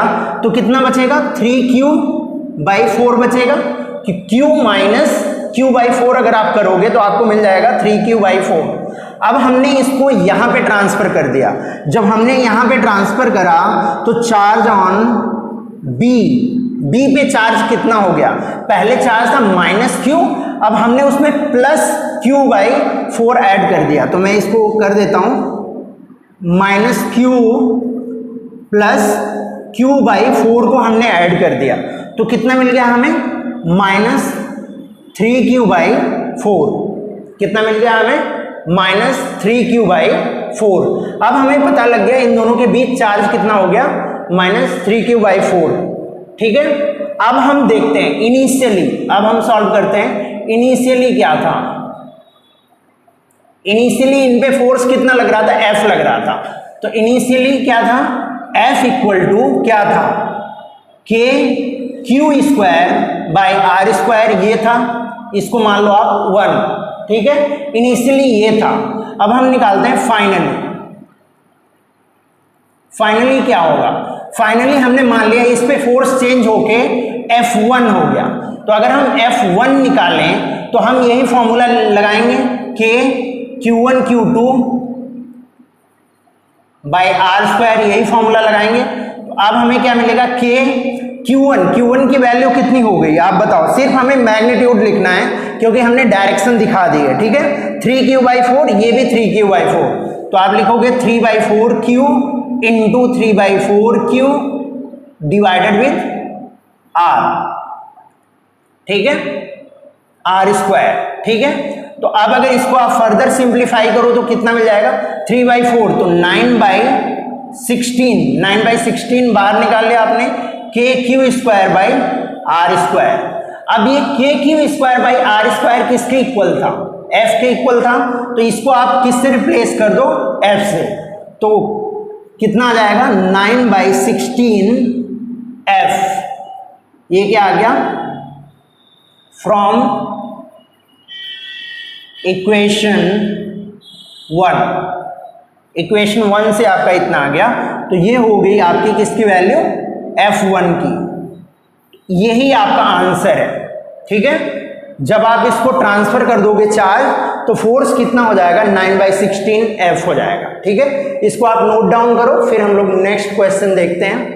तो कितना बचेगा, 3Q/4 बचेगा। कि Q माइनस Q/4 अगर आप करोगे तो आपको मिल जाएगा 3Q/4। अब हमने इसको यहां पे ट्रांसफर कर दिया। जब हमने यहां पे ट्रांसफर करा तो चार्ज ऑन बी पे चार्ज कितना हो गया, पहले चार्ज था -Q, अब हमने उसमें +Q/4 ऐड कर दिया। तो मैं इसको कर देता हूं -Q प्लस Q/4 को हमने ऐड कर दिया, तो कितना मिल गया हमें, -3Q/4। कितना मिल गया हमें, -3Q/4। अब हमें पता लग गया इन दोनों के बीच चार्ज कितना हो गया, -3Q/4, ठीक है। अब हम देखते हैं इनिशियली, अब हम सॉल्व करते हैं इनिशियली क्या था। इनिशियली इन पे फोर्स कितना लग रहा था, F लग रहा था। तो इनिशियली क्या था, F इक्वल टू क्या था, KQ²/R², ये था, इसको मान लो आप 1, ठीक है। इनिशियली ये था। अब हम निकालते हैं फाइनली क्या होगा। फाइनली हमने मान लिया इस पे फोर्स चेंज होके F1 हो गया। तो अगर हम F1 निकालें तो हम यही फॉर्मूला लगाएंगे, Q1 Q2/R², यही फॉर्मूला लगाएंगे। तो अब हमें क्या मिलेगा, Q1 की वैल्यू कितनी हो गई आप बताओ, सिर्फ हमें मैग्नीट्यूड लिखना है क्योंकि हमने डायरेक्शन दिखा दी है, ठीक है। 3Q/4, ये भी 3Q/4, तो आप लिखोगे 3/4Q into 3/4Q divided with R, ठीक है, R², ठीक है। तो अब अगर इसको आप फर्दर सिंप्लीफाई करो तो कितना मिल जाएगा, 3/4 तो 9/16 बाहर निकाल लिया आपने, KQ²/R²। अब ये KQ²/R² किसके इक्वल था, F के इक्वल था। तो इसको आप किससे रिप्लेस कर दो, F से, तो कितना आ जाएगा 9/16F। ये क्या आ गया, फ्रॉम इक्वेशन 1, इक्वेशन 1 से आपका इतना आ गया, तो ये हो गई आपकी किसकी वैल्यू, F1 की। यही आपका आंसर है, ठीक है। जब आप इसको ट्रांसफर कर दोगे चार्ज, तो फोर्स कितना हो जाएगा, 9/16 F हो जाएगा, ठीक है। इसको आप नोट डाउन करो, फिर हम लोग नेक्स्ट क्वेश्चन देखते हैं।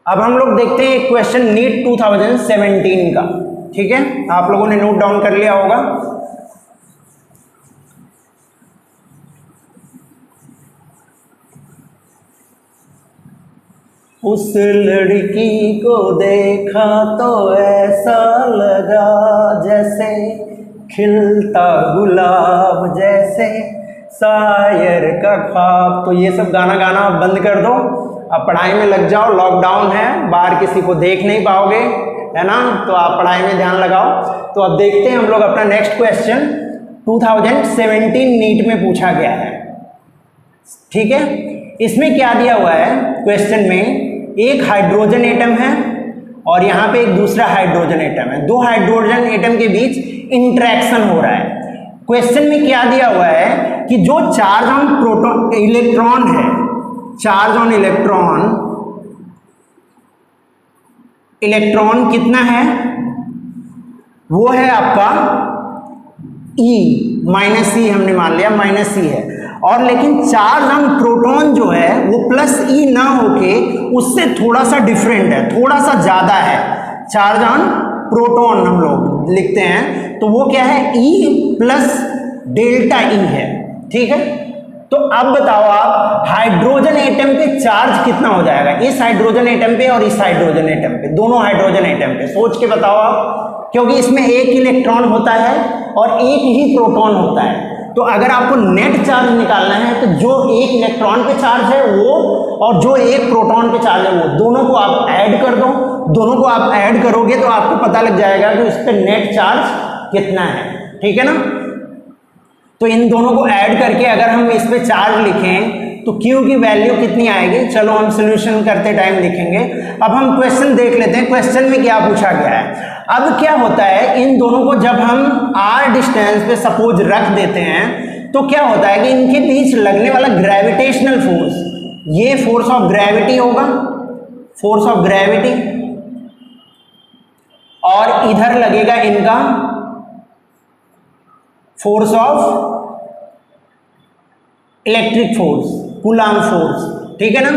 अब हम लोग देखते हैं एक क्वेश्चन नीट 2017 का, ठीक है। आप लोगों ने नोट डाउन कर लिया होगा। उस लड़की को देखा तो ऐसा लगा जैसे खिलता गुलाब, जैसे शायर का ख्वाब। तो ये सब गाना गाना आप बंद कर दो, अब पढ़ाई में लग जाओ। लॉकडाउन है, बाहर किसी को देख नहीं पाओगे, है ना, तो आप पढ़ाई में ध्यान लगाओ। तो अब देखते हैं हम लोग अपना नेक्स्ट क्वेश्चन 2017 नीट में पूछा गया है, ठीक है। इसमें क्या दिया हुआ है क्वेश्चन में, एक हाइड्रोजन एटम है और यहाँ पे एक दूसरा हाइड्रोजन एटम है। दो हाइड्रोजन एटम के बीच इंटरेक्शन हो रहा है। क्वेश्चन में क्या दिया हुआ है कि जो चार्ज ऑन प्रोटॉन इलेक्ट्रॉन है, चार्ज ऑन इलेक्ट्रॉन कितना है, वो है आपका E, -E हमने मान लिया, -E है। और लेकिन चार्ज ऑन प्रोटॉन जो है वो +E ना होके उससे थोड़ा सा डिफरेंट है, थोड़ा सा ज्यादा है। चार्ज ऑन प्रोटॉन हम लोग लिखते हैं, तो वो क्या है, E + ΔE है, ठीक है। तो अब बताओ आप, हाइड्रोजन एटम पे चार्ज कितना हो जाएगा, इस हाइड्रोजन एटम पे और इस हाइड्रोजन एटम पे, दोनों हाइड्रोजन एटम पे, सोच के बताओ आप, क्योंकि इसमें एक इलेक्ट्रॉन होता है और एक ही प्रोटॉन होता है। तो अगर आपको नेट चार्ज निकालना है, तो जो एक इलेक्ट्रॉन पे चार्ज है वो और जो एक प्रोटॉन पे चार्ज है वो, दोनों को आप ऐड कर दो। दोनों को आप ऐड करोगे तो आपको पता लग जाएगा कि उस पर नेट चार्ज कितना है, ठीक है ना। तो इन दोनों को ऐड करके अगर हम इस पे चार्ज लिखें तो Q की वैल्यू कितनी आएगी, चलो हम सॉल्यूशन करते टाइम लिखेंगे। अब हम क्वेश्चन देख लेते हैं, क्वेश्चन में क्या पूछा गया है। अब क्या होता है, इन दोनों को जब हम r डिस्टेंस पे सपोज रख देते हैं, तो क्या होता है कि इनके बीच लगने वाला ग्रेविटेशनल फोर्स, ये फोर्स ऑफ ग्रेविटी होगा, फोर्स ऑफ ग्रेविटी, और इधर लगेगा इनका force of electric force, Coulomb force, ठीक है ना।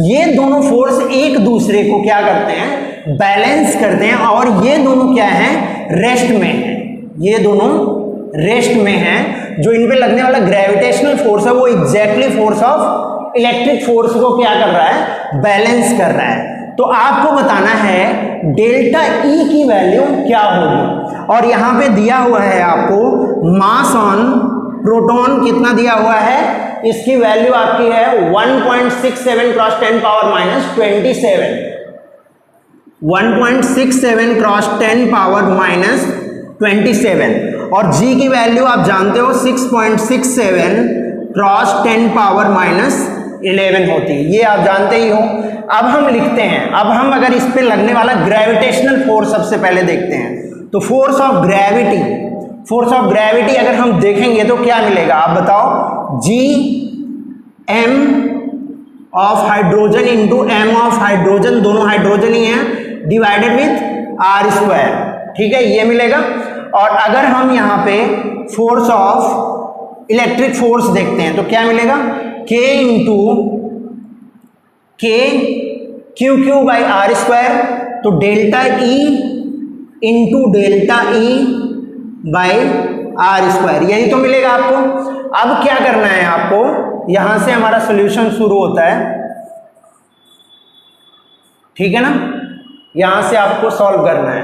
ये दोनों फोर्स एक दूसरे को क्या करते हैं, बैलेंस करते हैं, और ये दोनों क्या हैं, रेस्ट में हैं। ये दोनों रेस्ट में हैं। जो इन पे लगने वाला ग्रेविटेशनल फोर्स है वो exactly force of electric force को क्या कर रहा है, बैलेंस कर रहा है। तो आपको बताना है ΔE की वैल्यू क्या होगी, और यहां पे दिया हुआ है आपको मास ऑन प्रोटॉन कितना दिया हुआ है, इसकी वैल्यू आपकी है 1.67 क्रॉस 10 पावर -27, 1.67 क्रॉस 10 पावर -27, और G की वैल्यू आप जानते हो 6.67 क्रॉस 10 पावर -11 होती है, ये आप जानते ही हो। अब हम लिखते हैं, अब हम अगर इस पे लगने वाला ग्रेविटेशनल फोर्स सबसे पहले देखते हैं, तो force of gravity, force of gravity अगर हम देखेंगे तो क्या मिलेगा, आप बताओ, G m of hydrogen into m of hydrogen, दोनों हाइड्रोजन ही हैं, डिवाइडेड विथ r², ठीक है, ये मिलेगा। और अगर हम यहाँ पे फोर्स ऑफ इलेक्ट्रिक फोर्स देखते हैं तो क्या मिलेगा, K इंटू Q/r², तो ΔE into ΔE by r², यही तो मिलेगा आपको। अब क्या करना है आपको, यहां से हमारा सॉल्यूशन शुरू होता है, ठीक है ना, यहां से आपको सॉल्व करना है।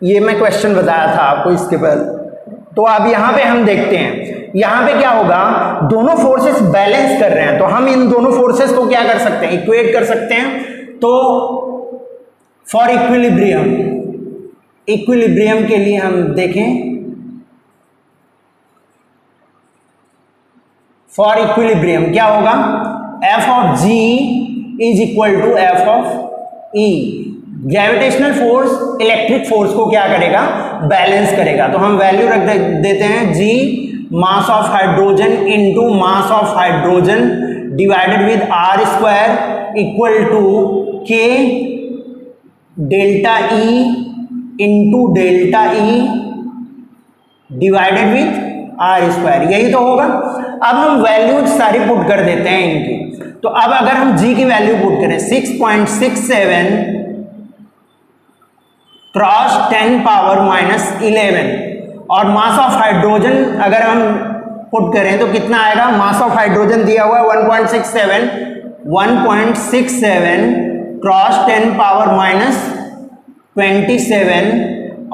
ये मैं क्वेश्चन बताया था आपको इसके पहले। तो अब यहां पे हम देखते हैं, यहां पे क्या होगा, दोनों फोर्सेस बैलेंस कर रहे हैं, तो हम इन दोनों फोर्सेस को क्या कर सकते हैं, इक्वेट कर सकते हैं। तो फॉर इक्विलिब्रियम, इक्विलिब्रियम के लिए हम देखें, फॉर इक्विलिब्रियम क्या होगा, F of G is equal to F of E, gravitational force electric force को क्या करेगा, बैलेंस करेगा। तो हम वैल्यू रख देते हैं G mass of hydrogen into mass of hydrogen divided with R square equal to K delta E into delta E divided with R square, यही तो होगा। अब हम वैल्यूज सारी पुट कर देते हैं इनकी। तो अब अगर हम जी की वैल्यू पुट करें 6.67 क्रॉस 10 पावर माइनस 11 और मास ऑफ हाइड्रोजन अगर हम पुट करें तो कितना आएगा, मास ऑफ हाइड्रोजन दिया हुआ है 1.67 क्रॉस 10 पावर माइनस 27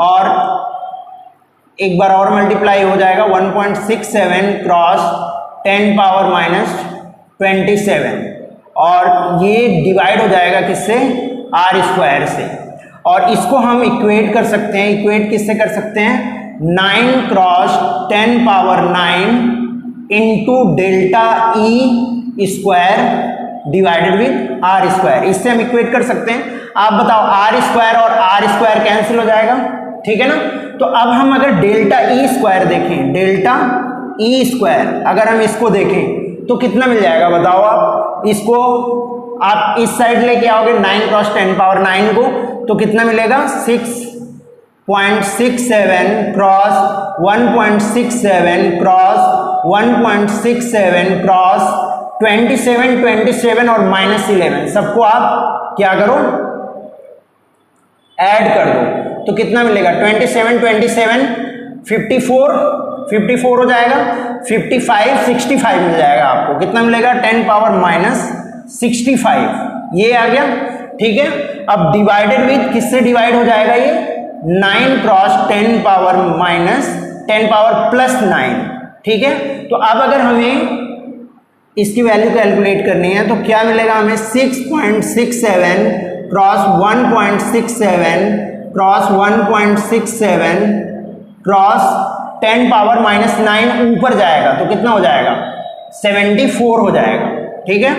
और एक बार और मल्टीप्लाई हो जाएगा 1.67 क्रॉस 10 पावर माइनस 27 और ये डिवाइड हो जाएगा किससे, आर स्क्वायर से। और इसको हम इक्वेट कर सकते हैं, इक्वेट किससे कर सकते हैं, 9 cross 10 power 9 into delta E square divided with R square, इससे हम इक्वेट कर सकते हैं। आप बताओ आर स्क्वायर और आर स्क्वायर कैंसिल हो जाएगा, ठीक है ना। तो अब हम अगर डेल्टा ई स्क्वायर देखें, डेल्टा ई स्क्वायर अगर हम इसको देखें तो कितना मिल जाएगा बताओ आप। इसको आप इस साइड लेके आओगे 9 क्रॉस 10 पावर 9 को तो कितना मिलेगा, 6.67 क्रॉस 1.67 क्रॉस 1.67 क्रॉस 27 और माइनस 11 सबको आप क्या करो, ऐड कर दो तो कितना मिलेगा, 27 54 हो जाएगा, 65 मिल जाएगा आपको। कितना मिलेगा, 10 पावर माइनस 65, ये आ गया, ठीक है। अब डिवाइडेड विद किससे डिवाइड हो जाएगा ये, 9 cross 10 power minus 10 power plus 9, ठीक है। तो अब अगर हमें इसकी वैल्यू कैलकुलेट करनी है तो क्या मिलेगा हमें, 6.67 cross 1.67 cross 1.67 cross 10 power minus 9 ऊपर जाएगा तो कितना हो जाएगा, 74 हो जाएगा, ठीक है।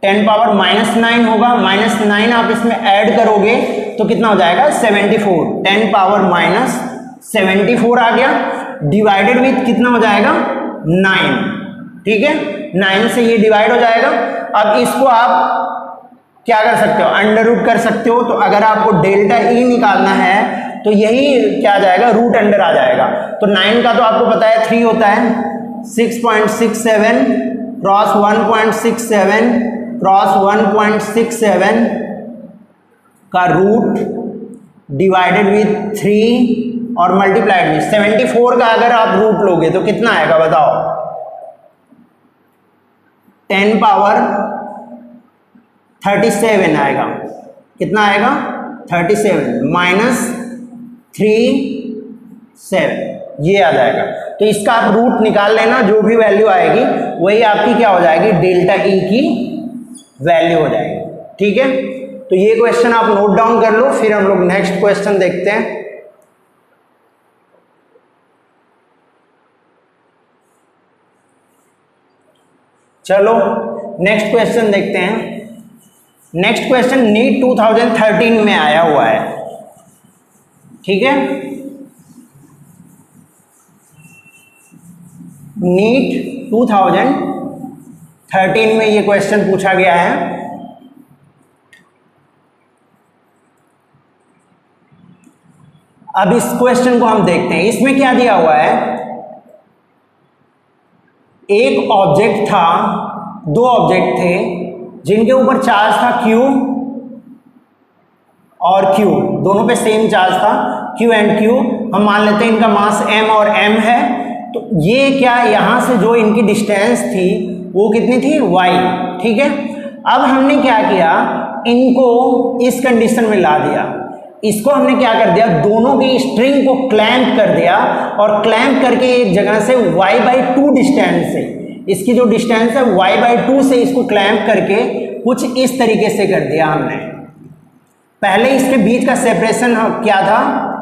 10 पावर माइनस 9 होगा, माइनस 9 आप इसमें ऐड करोगे तो कितना हो जाएगा, 74, 10 पावर माइनस 74 आ गया, डिवाइडेड विथ कितना हो जाएगा, 9, ठीक है। 9 से ये डिवाइड हो जाएगा। अब इसको आप क्या कर सकते हो, अंडर रूट कर सकते हो। तो अगर आपको डेल्टा ई निकालना है तो यही क्या आ जाएगा, रूट अंडर आ जाएगा। तो 9 का तो आपको पता है 3 होता है, 6.67 क्रॉस 1.67 क्रॉस 1.67 का रूट डिवाइडेड विथ 3 और मल्टीप्लाइड विथ 74 का अगर आप रूट लोगे तो कितना आएगा बताओ, 10 पावर 37 आएगा। कितना आएगा, 37 माइनस 37, ये आ जाएगा। तो इसका आप रूट निकाल लेना, जो भी वैल्यू आएगी वही आपकी क्या हो जाएगी, डेल्टा ई की वैल्यू हो जाएगी, ठीक है। तो ये क्वेश्चन आप नोट डाउन कर लो, फिर हम लोग नेक्स्ट क्वेश्चन देखते हैं। चलो नेक्स्ट क्वेश्चन देखते हैं। नेक्स्ट क्वेश्चन नीट 2013 में आया हुआ है, ठीक है। नीट 2013 में ये क्वेश्चन पूछा गया है। अब इस क्वेश्चन को हम देखते हैं। इसमें क्या दिया हुआ है, एक ऑब्जेक्ट था, दो ऑब्जेक्ट थे जिनके ऊपर चार्ज था Q और Q, दोनों पे सेम चार्ज था, Q एंड Q। हम मान लेते हैं इनका मास M और M है। तो ये क्या, यहाँ से जो इनकी डिस्टेंस थी वो कितनी थी, y, ठीक है। अब हमने क्या किया, इनको इस कंडीशन में ला दिया। इसको हमने क्या कर दिया, दोनों की स्ट्रिंग को क्लैंप कर दिया और क्लैंप करके एक जगह से y/2 डिस्टेंस से, इसकी जो डिस्टेंस है y/2 से इसको क्लैंप करके कुछ इस तरीके से कर दिया हमने। पहले इसके बीच का सेपरेशन क्या था,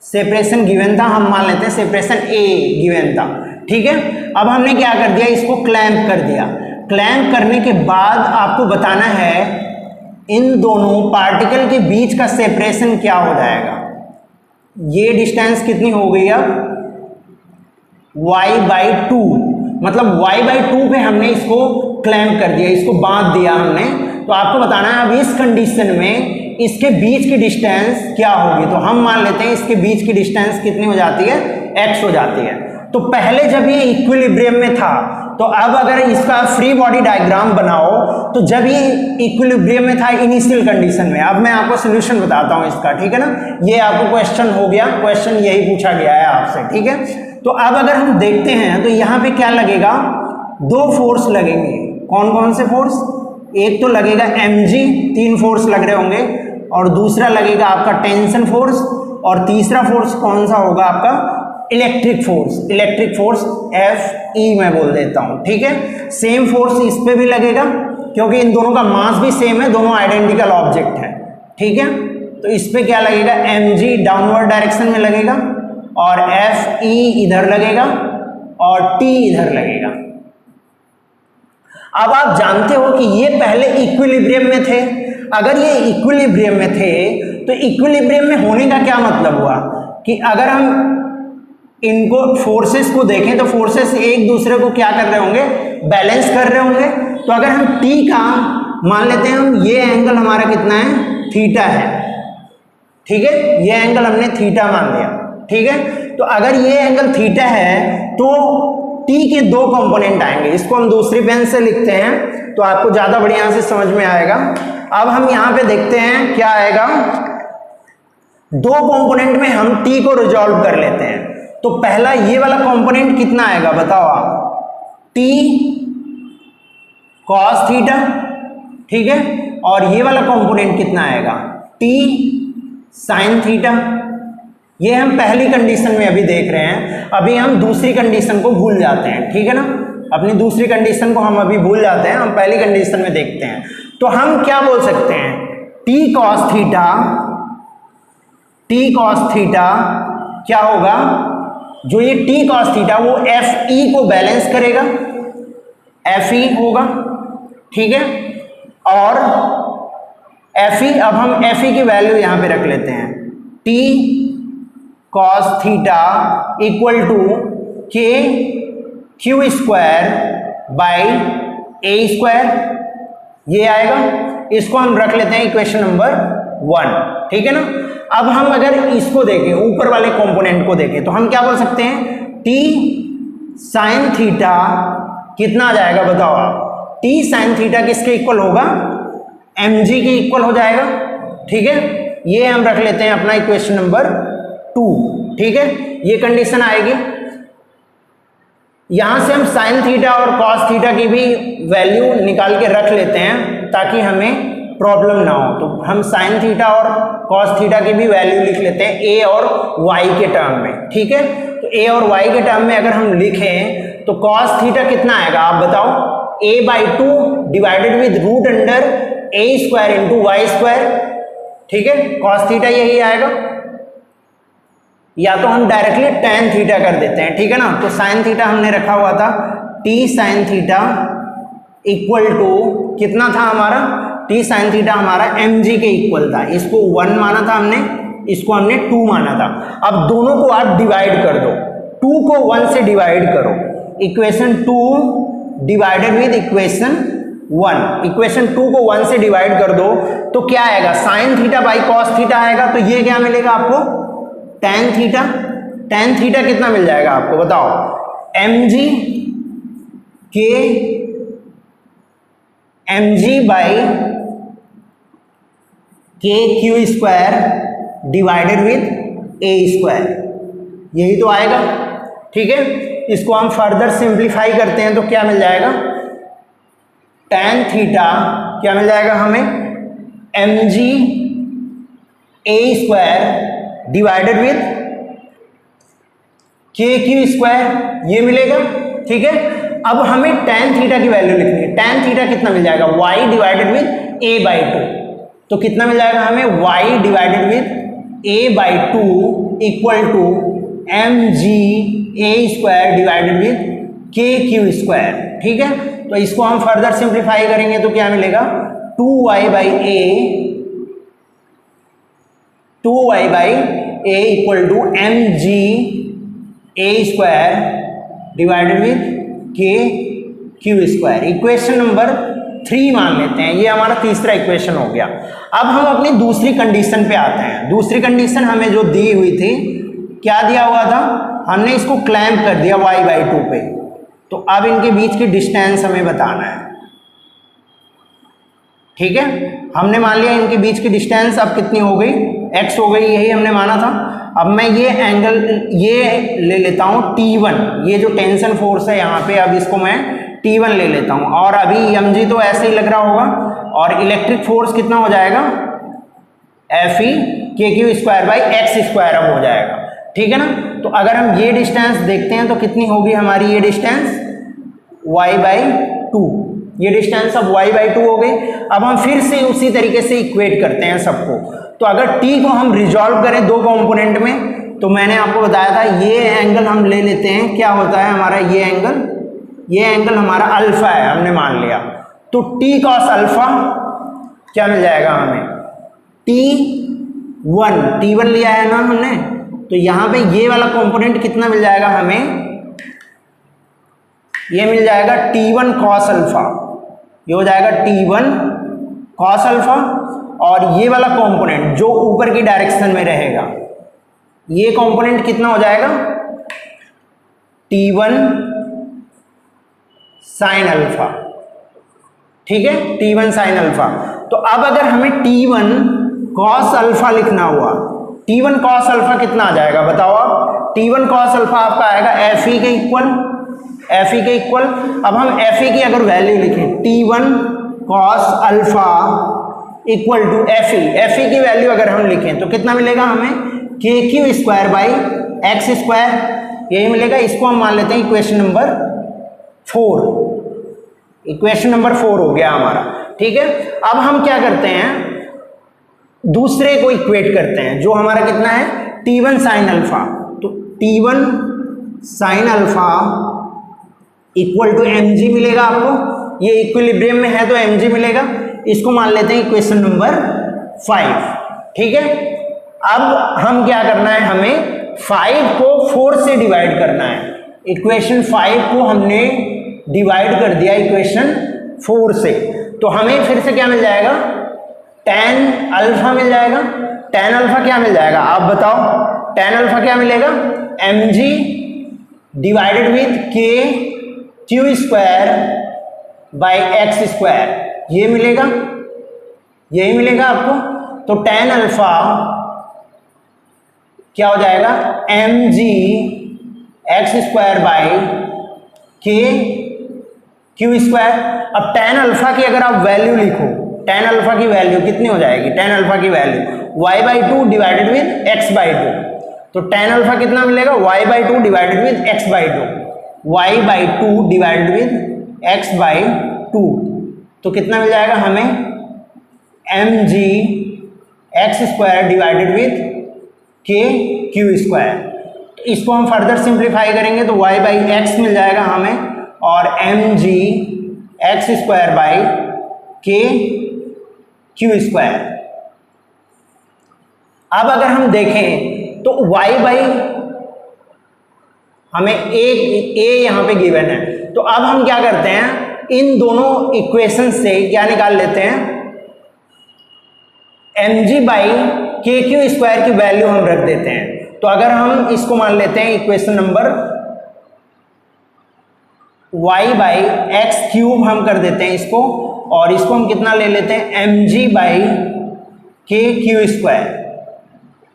सेपरेशन गिवन था, हम मान लेते हैं सेपरेशन a गिवन था, ठीक है। अब हमने क्या कर दिया, इसको क्लैंप कर दिया। क्लैंप करने के बाद आपको बताना है इन दोनों पार्टिकल के बीच का सेपरेशन क्या हो जाएगा, ये डिस्टेंस कितनी हो गई अब y/2, मतलब y/2 पे हमने इसको क्लैंप कर दिया, इसको बांध दिया हमने। तो आपको बताना है अब इस कंडीशन में इसके बीच की डिस्टेंस क्या होगी। तो हम मान लेते हैं इसके बीच की डिस्टेंस कितनी हो जाती है, x हो जाती है। तो पहले जब ये इक्विलिब्रियम में था, तो अब अगर इसका फ्री बॉडी डायग्राम बनाओ तो जब ये इक्विलिब्रियम में था इनिशियल कंडीशन में, अब मैं आपको सोल्यूशन बताता हूं इसका, ठीक है ना। ये आपको क्वेश्चन हो गया, क्वेश्चन यही पूछा गया है आपसे, ठीक है। तो अब अगर हम देखते हैं तो यहाँ पे क्या लगेगा, दो फोर्स लगेंगे। कौन कौन से फोर्स, एक तो लगेगा mg, 3 फोर्स लग रहे होंगे, और दूसरा लगेगा आपका टेंशन फोर्स, और तीसरा फोर्स कौन सा होगा आपका electric force. Electric force Fe मैं बोल देता हूं, ठीक है। सेम फोर्स इस पे भी लगेगा क्योंकि इन दोनों का मास भी सेम है, दोनों आइडेंटिकल ऑब्जेक्ट है, ठीक है। तो इस पे क्या लगेगा, mg डाउनवर्ड डायरेक्शन में लगेगा, और Fe इधर लगेगा, और T इधर लगेगा। अब आप जानते हो कि ये पहले इक्विलिब्रियम में थे। अगर ये इक्विलिब्रियम में थे तो इक्विलिब्रियम में होने का क्या मतलब हुआ कि अगर हम इनको फोर्सेस को देखें तो फोर्सेस एक दूसरे को क्या कर रहे होंगे, बैलेंस कर रहे होंगे। तो अगर हम T का मान लेते हैं, हम ये एंगल हमारा कितना है, थीटा है, ठीक है। ये एंगल हमने थीटा मान लिया, ठीक है। तो अगर ये एंगल थीटा है तो T के दो कंपोनेंट आएंगे। इसको हम दूसरी पेन से लिखते हैं तो आपको ज्यादा बढ़िया से समझ में आएगा। अब हम यहां पे देखते हैं क्या आएगा, दो कंपोनेंट में हम T को रिजॉल्व कर लेते हैं। तो पहला ये वाला कंपोनेंट कितना आएगा बताओ आप, T cos थीटा, ठीक है। और ये वाला कंपोनेंट कितना आएगा, T sin थीटा। ये हम पहली कंडीशन में अभी देख रहे हैं, अभी हम दूसरी कंडीशन को भूल जाते हैं, ठीक है ना। अपनी दूसरी कंडीशन को हम अभी भूल जाते हैं, हम पहली कंडीशन में देखते हैं। तो हम क्या बोल सकते हैं, T cos थीटा क्या होगा, जो ये T cos थीटा वो Fe को बैलेंस करेगा, Fe होगा, ठीक है। और Fe, अब हम Fe की वैल्यू यहां पे रख लेते हैं, T cos theta equal to k q square by a square, ये आएगा। इसको हम रख लेते हैं इक्वेशन नंबर 1, ठीक है ना। अब हम अगर इसको देखें, ऊपर वाले कंपोनेंट को देखें, तो हम क्या बोल सकते हैं, T sin थीटा कितना आ जाएगा बताओ आप, T sin थीटा किसके इक्वल होगा, mg के इक्वल हो जाएगा, ठीक है। ये हम रख लेते हैं अपना इक्वेशन नंबर 2, ठीक है। ये कंडीशन आएगी। यहां से हम साइन थीटा और कॉस थीटा की भी वैल्यू निकाल के रख लेते हैं ताकि हमें प्रॉब्लम ना हो। तो हम साइन थीटा और कॉस थीटा की भी वैल्यू लिख लेते हैं a और y के टर्म में, ठीक है। तो a और y के टर्म में अगर हम लिखें तो कॉस थीटा कितना आएगा आप बताओ, a/2 divided with root under a square into y square, ठीक है। कॉस थीटा यही आएगा, या तो हम डायरेक्टली tan थीटा कर देते हैं, ठीक है ना। तो साइन थीटा हमने रखा हुआ था, T sin theta equal to कितना था हमारा, T sin थीटा हमारा mg के इक्वल था। इसको 1 माना था हमने, इसको हमने 2 माना था। अब दोनों को आप डिवाइड कर दो, 2 को 1 से डिवाइड करो, equation 2 divided with equation 1, equation 2 को 1 से डिवाइड कर दो तो क्या आएगा, sine theta by cos theta आएगा। तो ये क्या मिलेगा आपको, tan थीटा। tan थीटा कितना मिल जाएगा आपको बताओ, mg by k q square divided with a square, यही तो आएगा, ठीक है। इसको हम फर्दर सिंप्लीफाई करते हैं तो क्या मिल जाएगा, tan थीटा क्या मिल जाएगा हमें, mg a square divided with k q square, ये मिलेगा, ठीक है। अब हमें tan थीटा की वैल्यू लिखनी है, tan थीटा कितना मिल जाएगा, y डिवाइडेड विद a/2। तो कितना मिल जाएगा हमें, y divided with a/2 equal to mg a square divided with k q square, ठीक है। तो इसको हम फर्दर सिंप्लीफाई करेंगे तो क्या मिलेगा, 2y by a equal to mg a square divided with k q square. Equation number 3 मान लेते हैं, ये हमारा तीसरा इक्वेशन हो गया। अब हम अपनी दूसरी कंडीशन पे आते हैं। दूसरी कंडीशन हमें जो दी हुई थी, क्या दिया हुआ था, हमने इसको क्लैंप कर दिया y/2 पे। तो अब इनके बीच की डिस्टेंस हमें बताना है, ठीक है। हमने मान लिया इनके बीच की डिस्टेंस अब कितनी हो गई, x हो गई, यही हमने माना था। अब मैं ये एंगल ये ले लेता हूँ T1, ये जो टेंशन फोर्स है यहाँ पे, अब इसको मैं T1 ले लेता हूँ। और अभी mg तो ऐसे ही लग रहा होगा, और इलेक्ट्रिक फोर्स कितना हो जाएगा, Fe kq square by x square अब हो जाएगा, ठीक है ना। तो अगर हम ये डिस्टेंस देखते हैं तो कितनी होगी हमारी ये डिस्टेंस, y/2। ये डिस्टेंस अब y/2 हो गई। अब हम फिर से उसी तरीके से इक्वेट करते हैं सबको। तो अगर t को हम रिजॉल्व करें दो कंपोनेंट में, तो मैंने आपको बताया था ये एंगल हम ले लेते हैं, क्या होता है हमारा ये एंगल हमारा अल्फा है, हमने मान लिया। तो t cos अल्फा क्या मिल जाएगा हमें, T1 लिया है ना हमने, तो यहाँ पे ये वाला कंपोनेंट कितना मिल जाएगा हमें, ये मिल जाएगा T1 cos अल्फा, ये हो जाएगा T1 cos अल्फा। और ये वाला कंपोनेंट जो ऊपर की डायरेक्शन में रहेगा, ये कंपोनेंट कितना हो जाएगा, T1 sin अल्फा, ठीक है, T1 sin अल्फा। तो अब अगर हमें T1 cos अल्फा लिखना हुआ, T1 cos अल्फा कितना आ जाएगा बताओ आप, T1 cos अल्फा आपका आएगा Fe के इक्वल। अब हम Fe की अगर वैल्यू लिखें, T1 cos alpha equal to Fe की वैल्यू अगर हम लिखें तो कितना मिलेगा हमें, kq square by x square, यही मिलेगा। इसको हम मान लेते हैं इक्वेशन नंबर 4। इक्वेशन नंबर 4 हो गया हमारा, ठीक है। अब हम क्या करते हैं, दूसरे को इक्वेट करते हैं, जो हमारा कितना है, T1 sin अल्फा। तो T1 sin alpha equal to mg मिलेगा आपको, ये इक्विलिब्रियम में है तो mg मिलेगा। इसको मान लेते हैं इक्वेशन नंबर 5, ठीक है। अब हम क्या करना है, हमें 5 को 4 से डिवाइड करना है। इक्वेशन 5 को हमने डिवाइड कर दिया इक्वेशन 4 से, तो हमें फिर से क्या मिल जाएगा, tan अल्फा मिल जाएगा। tan अल्फा क्या मिल जाएगा आप बताओ, tan अल्फा क्या मिलेगा, mg divided with k q square by x square, ये मिलेगा, यही मिलेगा आपको। तो tan अल्फा क्या हो जाएगा, mg x square by k q square. अब tan अल्फा की अगर आप वैल्यू लिखो, tan अल्फा की वैल्यू कितनी हो जाएगी, tan अल्फा की value y/2 divided with x/2। तो tan अल्फा कितना मिलेगा, y/2 divided with x/2, y/2 divided with x/2। तो कितना मिल जाएगा हमें, mg x square divided with k q square. तो इसको हम फर्दर सिंप्लीफाई करेंगे तो y/x मिल जाएगा हमें, और mg x square by k q square. अब अगर हम देखें तो हमें a यहां पे गिवन है, तो अब हम क्या करते हैं, इन दोनों इक्वेशन से क्या निकाल लेते हैं, mg बाई के क्यू स्क्वायर की वैल्यू हम रख देते हैं। तो अगर हम इसको मान लेते हैं equation number y by x cube हम कर देते हैं इसको, और इसको हम कितना ले लेते हैं, mg बाई के क्यू स्क्वायर,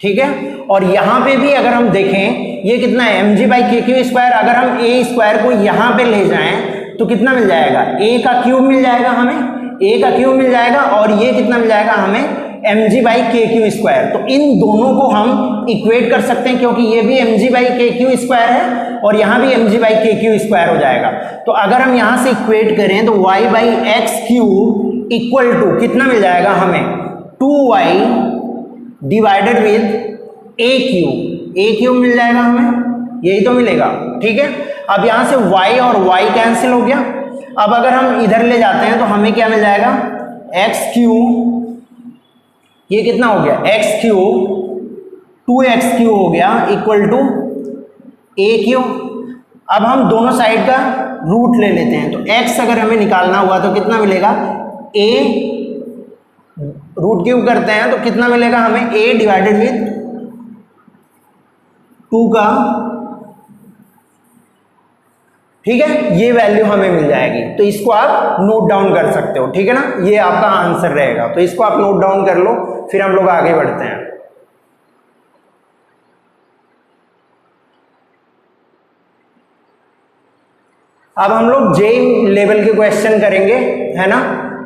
ठीक है। और यहां पे भी अगर हम देखें ये कितना है, mg बाई के क्यू स्क्वायर। अगर हम a स्क्वायर को यहां पे ले जाएं तो कितना मिल जाएगा, a का क्यूब मिल जाएगा हमें, a का क्यूब मिल जाएगा, और ये कितना मिल जाएगा हमें, mg बाई के क्यू स्क्वायर। तो इन दोनों को हम इक्वेट कर सकते हैं, क्योंकि ये भी mg बाई के क्यू स्क्वायर है और यहाँ भी mg बाई के क्यू स्क्वायर हो जाएगा। तो अगर हम यहाँ से इक्वेट करें तो y by x cube equal to कितना मिल जाएगा हमें, 2y divided with a cube मिल जाएगा हमें, यही तो मिलेगा, ठीक है। अब यहाँ से y और y कैंसिल हो गया। अब अगर हम इधर ले जाते हैं तो हमें क्या मिल जाएगा, एक्स क्यू, ये कितना हो गया एक्स क्यू, 2x³ हो गया इक्वल टू AQ। अब हम दोनों साइड का रूट ले लेते हैं, तो x अगर हमें निकालना हुआ तो कितना मिलेगा, a रूट क्यूब करते हैं तो कितना मिलेगा हमें, a डिवाइडेड विथ 2 का, ठीक है, ये वैल्यू हमें मिल जाएगी। तो इसको आप नोट डाउन कर सकते हो, ठीक है ना, ये आपका आंसर रहेगा। तो इसको आप नोट डाउन कर लो, फिर हम लोग आगे बढ़ते हैं। अब हम लोग जेई लेवल के क्वेश्चन करेंगे, है ना,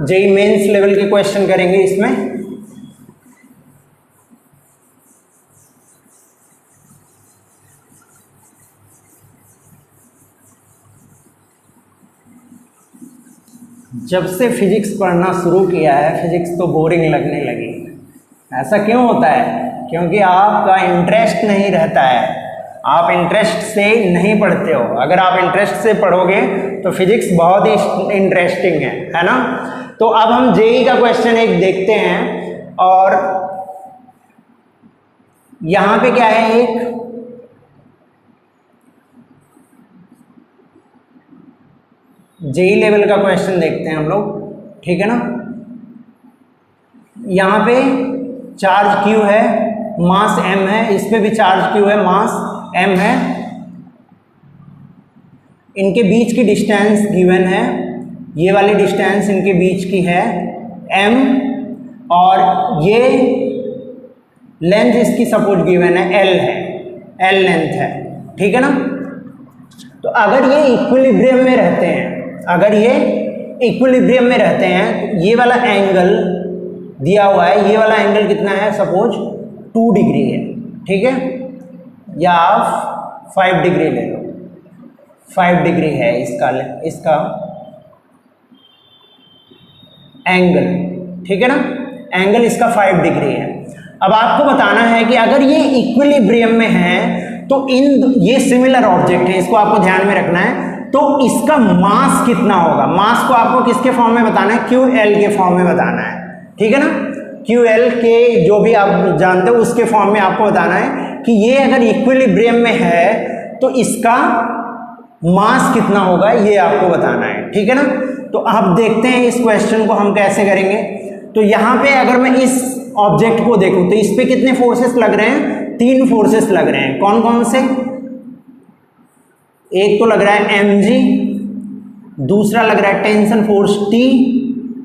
जेई मेंस लेवल के क्वेश्चन करेंगे इसमें। जब से फिजिक्स पढ़ना शुरू किया है, फिजिक्स तो बोरिंग लगने लगी। ऐसा क्यों होता है? क्योंकि आपका इंटरेस्ट नहीं रहता है, आप इंटरेस्ट से नहीं पढ़ते हो। अगर आप इंटरेस्ट से पढ़ोगे तो फिजिक्स बहुत ही इंटरेस्टिंग है ना। तो अब हम जेई का क्वेश्चन एक देखते हैं, और यहां पे क्या है, एक जेई लेवल का क्वेश्चन देखते हैं हम लोग, ठीक है ना। यहां पे चार्ज Q है, मास m है, इस पे भी चार्ज Q है, मास m है, इनके बीच की डिस्टेंस गिवन है, ये वाली डिस्टेंस इनके बीच की है m, और ये लेंथ इसकी सपोज गिवन है l है, l लेंथ है, ठीक है ना। तो अगर ये इक्विलिब्रियम में रहते हैं, अगर ये इक्विलिब्रियम में रहते हैं, तो ये वाला एंगल दिया हुआ है, ये वाला एंगल कितना है, सपोज 2 डिग्री है, ठीक है, या आप 5 डिग्री ले लो, 5 डिग्री है इसका एंगल, ठीक है ना, एंगल इसका 5 डिग्री है। अब आपको बताना है कि अगर ये इक्विलिब्रियम में है तो ये सिमिलर ऑब्जेक्ट है, इसको आपको ध्यान में रखना है। तो इसका मास कितना होगा, मास को आपको किसके फॉर्म में बताना है, QL के फॉर्म में बताना है, ठीक है ना। QL के जो भी आप जानते हो उसके फॉर्म में आपको बताना है कि ये अगर इक्विलिब्रियम में है तो इसका मास कितना होगा, ये आपको बताना है, ठीक है ना। तो आप देखते हैं इस क्वेश्चन को हम कैसे करेंगे। तो यहाँ पे अगर मैं इस ऑब्जेक्ट को देखूं तो इस पे कितने फोर्सेस लग रहे हैं, 3 फोर्सेस लग रहे हैं। कौन कौन से, एक तो लग रहा है mg, दूसरा लग रहा है टेंशन फोर्स T,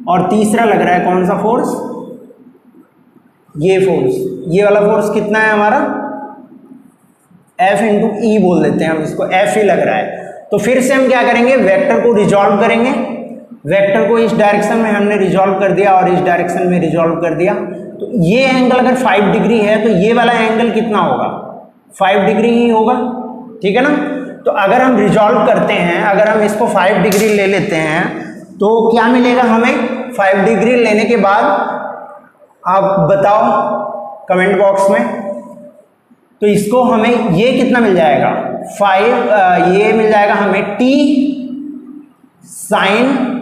और तीसरा लग रहा है कौन सा फोर्स, ये फोर्स, ये वाला फोर्स कितना है हमारा, F इंटू E बोल देते हैं हम इसको, F ही लग रहा है। तो फिर से हम क्या करेंगे, वेक्टर को रिजॉल्व करेंगे, वेक्टर को इस डायरेक्शन में हमने रिजॉल्व कर दिया और इस डायरेक्शन में रिजॉल्व कर दिया। तो ये एंगल अगर 5 डिग्री है तो ये वाला एंगल कितना होगा, 5 डिग्री ही होगा, ठीक है ना। तो अगर हम रिजॉल्व करते हैं, अगर हम इसको 5 डिग्री ले लेते हैं तो क्या मिलेगा हमें, 5 डिग्री लेने के बाद आप बताओ कमेंट बॉक्स में। तो इसको हमें ये कितना मिल जाएगा, 5 ये मिल जाएगा हमें T साइन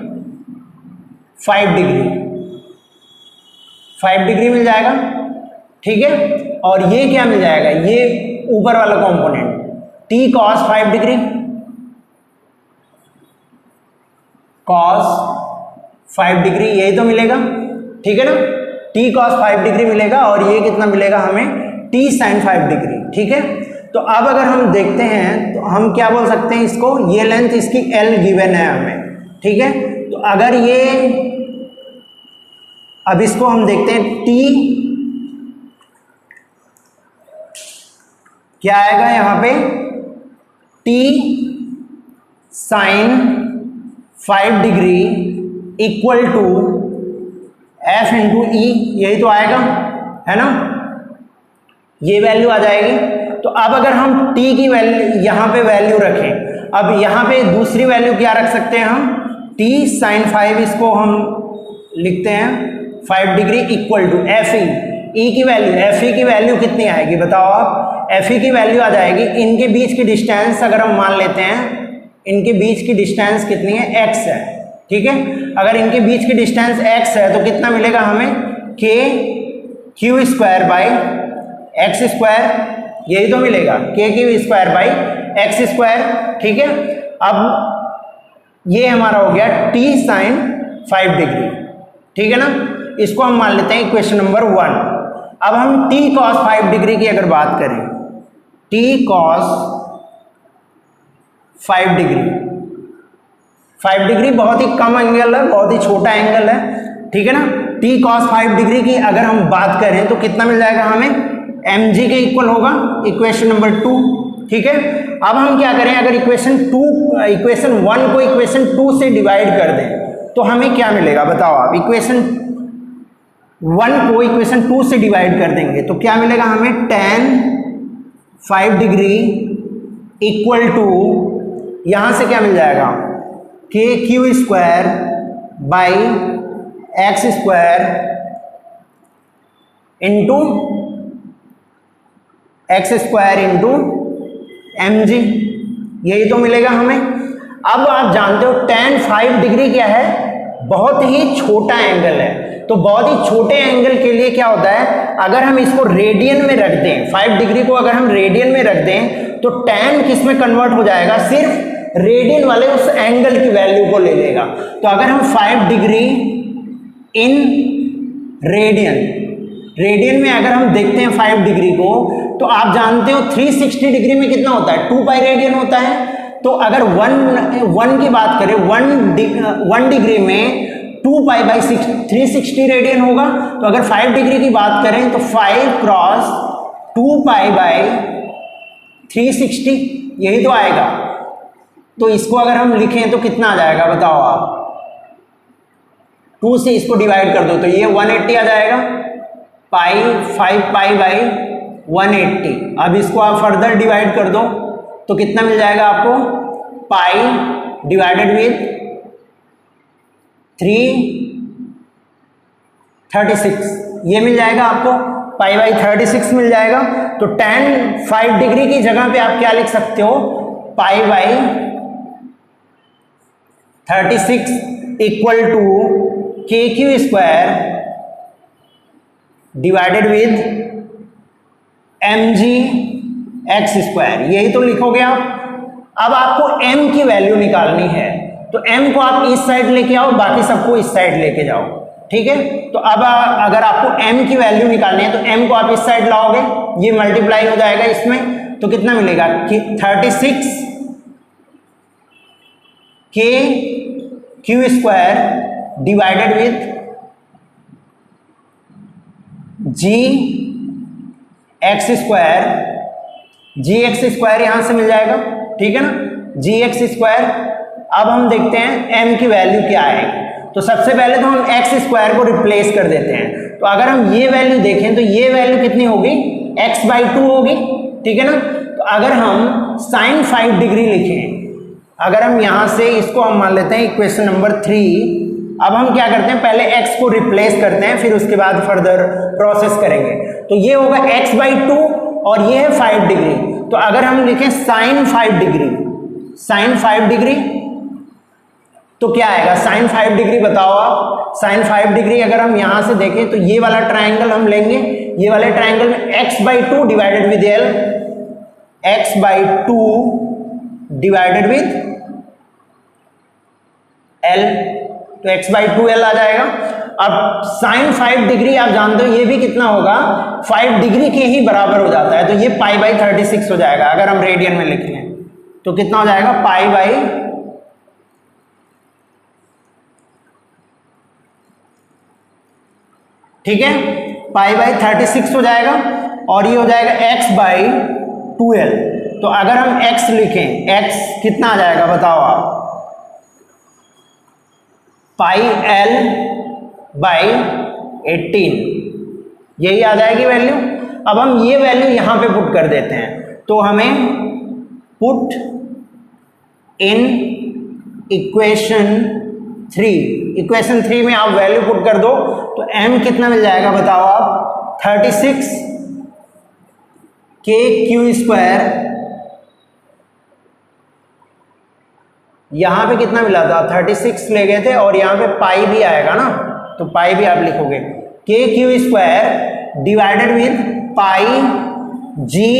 5 डिग्री, 5 डिग्री मिल जाएगा, ठीक है। और ये क्या मिल जाएगा, ये ऊपर वाला component T cos 5 degree, cos 5 degree, यही तो मिलेगा, ठीक है ना। T cos 5 डिग्री मिलेगा, और ये कितना मिलेगा हमें, T sin 5 डिग्री, ठीक है। तो अब अगर हम देखते हैं तो हम क्या boल सकते हैं इसको, ये लेंथ इसकी L गिवन है हमें, ठीक है। तो अगर ये, अब इसको हम देखते हैं T क्या आएगा यहाँ पे, T sine 5 degree equal to F into E, यही तो आएगा, है ना, ये वैल्यू आ जाएगी। तो अब अगर हम T की वैल्यू यहाँ पे वैल्यू रखें, अब यहाँ पे दूसरी वैल्यू क्या रख सकते हैं हम, T साइन 5, इसको हम लिखते हैं 5 degree equal to FE, E की वैल्यू, FE की वैल्यू कितनी आएगी बताओ आप, FE की वैल्यू आ जाएगी, इनके बीच की डिस्टेंस अगर हम मान लेते हैं, इनके बीच की डिस्टेंस कितनी है, x है, ठीक है। अगर इनके बीच की डिस्टेंस x है तो कितना मिलेगा हमें, के q square by x square, यही तो मिलेगा, के q square by x square, ठीक है। अब ये हमारा हो गया t साइन 5 डिग्री, ठीक है ना। इसको हम मान लेते हैं इक्वेशन नंबर 1। अब हम t cos 5 डिग्री की अगर बात करें, t cos 5 डिग्री, 5 डिग्री बहुत ही कम एंगल है, बहुत ही छोटा एंगल है, ठीक है ना। t cos 5 डिग्री की अगर हम बात करें तो कितना मिल जाएगा हमें, mg के इक्वल होगा, इक्वेशन नंबर 2, ठीक है। अब हम क्या करें, अगर इक्वेशन 1 को इक्वेशन 2 से डिवाइड कर दें तो हमें क्या मिलेगा बताओ आप। इक्वेशन 1 को इक्वेशन 2 से डिवाइड कर देंगे तो क्या मिलेगा हमें, tan 5 डिग्री इक्वल टू, यहां से क्या मिल जाएगा, k q square by x square into x square into m g, यही तो मिलेगा हमें। अब आप जानते हो tan 5 डिग्री क्या है, बहुत ही छोटा एंगल है। तो बहुत ही छोटे एंगल के लिए क्या होता है, अगर हम इसको रेडियन में रख दें, 5 डिग्री को अगर हम रेडियन में रख दें तो tan किस में कन्वर्ट हो जाएगा, सिर्फ रेडियन वाले उस एंगल की वैल्यू को ले लेगा। तो अगर हम 5 डिग्री इन रेडियन में अगर हम देखते हैं 5 डिग्री को, तो आप जानते हो 360 डिग्री में कितना होता है, 2 पाई रेडियन होता है। तो अगर 1 की बात करें, 1 डिग्री में 2 पाई बाई 360 रेडियन होगा। तो अगर 5 डिग्री की बात करें तो 5 क्रॉस 2 पाई बाई 360, यही तो आएगा। तो इसको अगर हम लिखें तो कितना आ जाएगा बताओ आप, 2 से इसको डिवाइड कर दो तो ये 180 आ जाएगा, 5 पाई बाई 180। अब इसको आप फर्दर डिवाइड कर दो तो कितना मिल जाएगा आपको, पाई डिवाइडेड विद 336, ये मिल जाएगा आपको, पाई बाई 36 मिल जाएगा। तो tan 5 डिग्री की जगह पे आप क्या लिख सकते हो, pi by 36 equal to k q square divided with m g x square, यही तो लिखोगे आप। अब आपको m की वैल्यू निकालनी है तो m को आप इस साइड लेके आओ, बाकी सबको इस साइड लेके जाओ, ठीक है। तो अब अगर आपको m की वैल्यू निकालनी है तो m को आप इस साइड लाओगे, ये मल्टीप्लाई हो जाएगा इसमें, तो कितना मिलेगा कि 36 k q square divided with g x square, g x square यहां से मिल जाएगा, ठीक है ना, जी एक्स स्क्वायर। अब हम देखते हैं m की वैल्यू क्या आएगी। तो सबसे पहले तो हम एक्स स्क्वायर को रिप्लेस कर देते हैं। तो अगर हम ये वैल्यू देखें तो ये वैल्यू कितनी होगी, x/2 होगी, ठीक है ना। तो अगर हम साइन 5 डिग्री लिखें, अगर हम यहां से इसको हम मान लेते हैं इक्वेशन नंबर 3। अब हम क्या करते हैं, पहले x को रिप्लेस करते हैं, फिर उसके बाद फर्दर प्रोसेस करेंगे। तो ये होगा x/2 और ये है 5 डिग्री। तो अगर हम लिखें साइन 5 डिग्री, साइन 5 डिग्री तो क्या आएगा, साइन 5 डिग्री बताओ आप। साइन 5 डिग्री अगर हम यहां से देखें तो ये वाला ट्राइंगल हम लेंगे, ये वाले ट्राइंगल में x/2 divided with l, x/2 divided with l, तो x/2l आ जाएगा। अब साइन 5 डिग्री आप जानते हो ये भी कितना होगा, 5 डिग्री के ही बराबर हो जाता है। तो ये पाई बाई 36 हो जाएगा अगर हम रेडियन में लिख लें तो कितना हो जाएगा, पाई बाई 36 हो जाएगा और ये हो जाएगा x/2l। तो अगर हम x लिखें, x कितना आ जाएगा बताओ आप, पाई l बाई 18, यही आ जाएगी वैल्यू। अब हम ये वैल्यू यहां पे पुट कर देते हैं, तो हमें पुट इन इक्वेशन 3 में आप वैल्यू पुट कर दो तो m कितना मिल जाएगा बताओ आप, 36 के क्यू स्क्वायर यहाँ पे कितना मिला था 36 ले गए थे, और यहाँ पे पाई भी आएगा ना, तो पाई भी आप लिखोगे k q square divided with pi g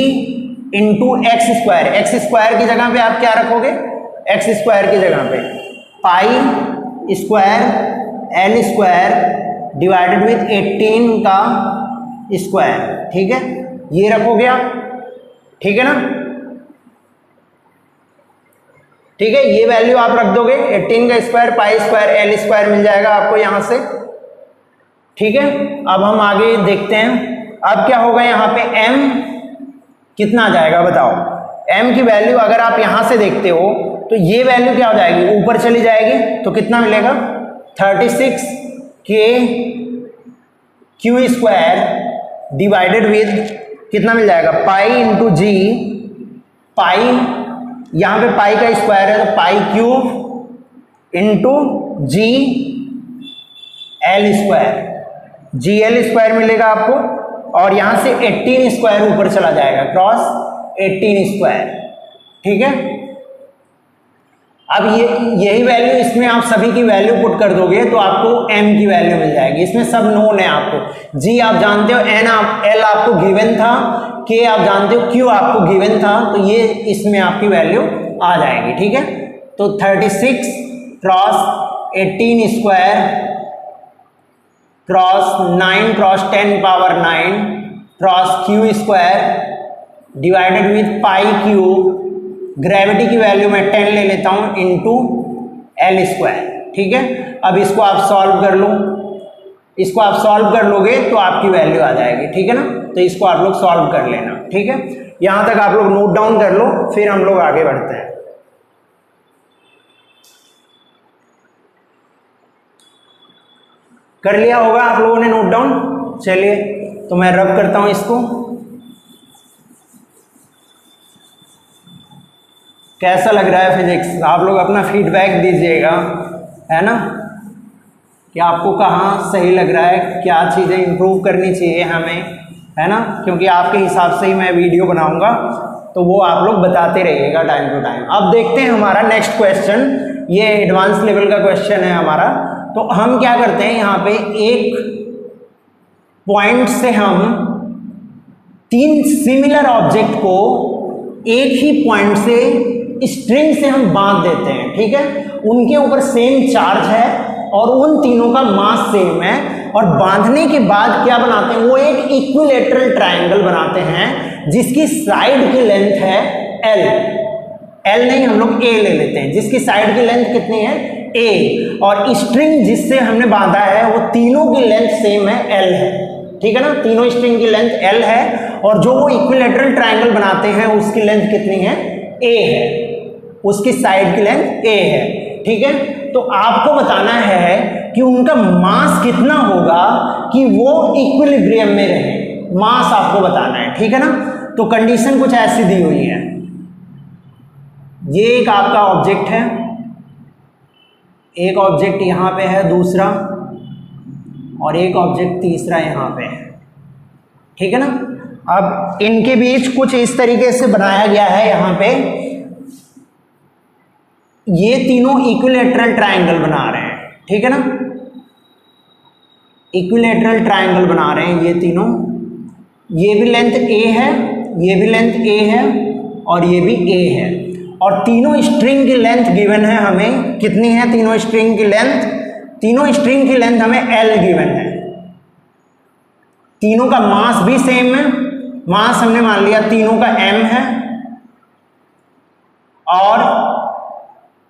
into x square. X square की जगह पे आप क्या रखोगे, एक्स स्क्वायर की जगह पे पाई square L square divided with 18 का स्क्वायर, ठीक है, ये रखोगे आप, ठीक है ना, ठीक है, ये वैल्यू आप रख दोगे, 18 का square pi square L square मिल जाएगा आपको यहां से, ठीक है। अब हम आगे देखते हैं, अब क्या होगा यहाँ पे m कितना आ जाएगा बताओ। m की वैल्यू अगर आप यहां से देखते हो तो ये वैल्यू क्या हो जाएगी, ऊपर चली जाएगी, तो कितना मिलेगा 36 k q square divided with कितना मिल जाएगा पाई इंटू जी, पाई यहाँ पे पाई का स्क्वायर है तो पाई cube into G L square, G L square मिलेगा आपको, और यहां से 18 स्क्वायर ऊपर चला जाएगा, क्रॉस 18 स्क्वायर, ठीक है। अब ये यही वैल्यू इसमें आप सभी की वैल्यू पुट कर दोगे तो आपको m की वैल्यू मिल जाएगी, इसमें सब नोन है आपको, g आप जानते हो, n आप l आपको गिवन था, k आप जानते हो, q आपको गिवन था, तो ये इसमें आपकी वैल्यू आ जाएगी, ठीक है। तो 36 cross 18 square cross 9 cross 10 power 9 cross Q square divided with pi cube, gravity की वैल्यू मैं 10 ले लेता हूं इंटू एल स्क्वायर, ठीक है। अब इसको आप सॉल्व कर लो, इसको आप सॉल्व कर लोगे तो आपकी वैल्यू आ जाएगी, ठीक है ना, तो इसको आप लोग सॉल्व कर लेना, ठीक है। यहां तक आप लोग नोट डाउन कर लो, फिर हम लोग आगे बढ़ते हैं। कर लिया होगा आप लोगों ने नोट डाउन, चलिए तो मैं रब करता हूं इसको। कैसा लग रहा है फिजिक्स, आप लोग अपना फीडबैक दीजिएगा, है ना, कि आपको कहाँ सही लग रहा है, क्या चीज़ें इंप्रूव करनी चाहिए हमें, है ना, क्योंकि आपके हिसाब से ही मैं वीडियो बनाऊंगा, तो वो आप लोग बताते रहिएगा टाइम टू टाइम। अब देखते हैं हमारा नेक्स्ट क्वेश्चन, ये एडवांस लेवल का क्वेश्चन है हमारा। तो हम क्या करते हैं, यहाँ पे एक पॉइंट से हम 3 सिमिलर ऑब्जेक्ट को एक ही पॉइंट से स्ट्रिंग से हम बांध देते हैं, ठीक है, उनके ऊपर सेम चार्ज है और उन तीनों का मास सेम है, और बांधने के बाद क्या बनाते हैं, वो एक इक्विलेटरल ट्रायंगल बनाते हैं जिसकी साइड की लेंथ है एल नहीं, हम लोग ए ले लेते हैं, जिसकी साइड की लेंथ कितनी है ए, और स्ट्रिंग जिससे हमने बांधा है वो तीनों की लेंथ सेम है एल है, ठीक है ना, तीनों स्ट्रिंग की लेंथ एल है, और जो वो इक्विलेटरल ट्रायंगल बनाते हैं उसकी लेंथ कितनी है ए है, उसकी साइड की लेंथ ए है, ठीक है। तो आपको बताना है कि उनका मास कितना होगा कि वो इक्विलिब्रियम में रहे, मास आपको बताना है, ठीक है ना। तो कंडीशन कुछ ऐसी दी हुई है, ये एक आपका ऑब्जेक्ट है, एक ऑब्जेक्ट यहां पे है दूसरा, और एक ऑब्जेक्ट तीसरा यहां पे है, ठीक है ना। अब इनके बीच कुछ इस तरीके से बनाया गया है, यहां पे ये तीनों इक्विलेटरल ट्रायंगल बना रहे हैं, ठीक है ना, इक्विलेटरल ट्रायंगल बना रहे हैं ये तीनों, ये भी लेंथ ए है, ये भी लेंथ ए है, और ये भी ए है, और तीनों स्ट्रिंग की लेंथ गिवन है हमें, कितनी है तीनों स्ट्रिंग की लेंथ, तीनों स्ट्रिंग की लेंथ हमें एल गिवन है, तीनों का मास भी सेम है, मास हमने मान लिया तीनों का m है, और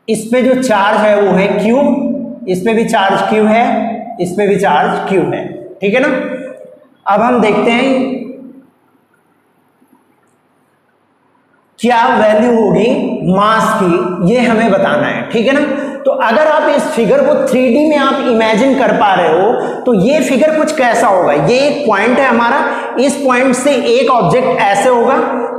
इस पे जो चार्ज है वो है q, इस पे भी चार्ज q है, इस पे भी चार्ज q है, ठीक है ना। अब हम देखते हैं क्या वैल्यू होगी मास की, ये हमें बताना है, ठीक है ना। तो अगर आप इस फिगर को 3D में आप इमेजिन कर पा रहे हो तो ये फिगर कुछ कैसा होगा, ये एक पॉइंट है हमारा, इस पॉइंट से एक ऑब्जेक्ट ऐसे होगा,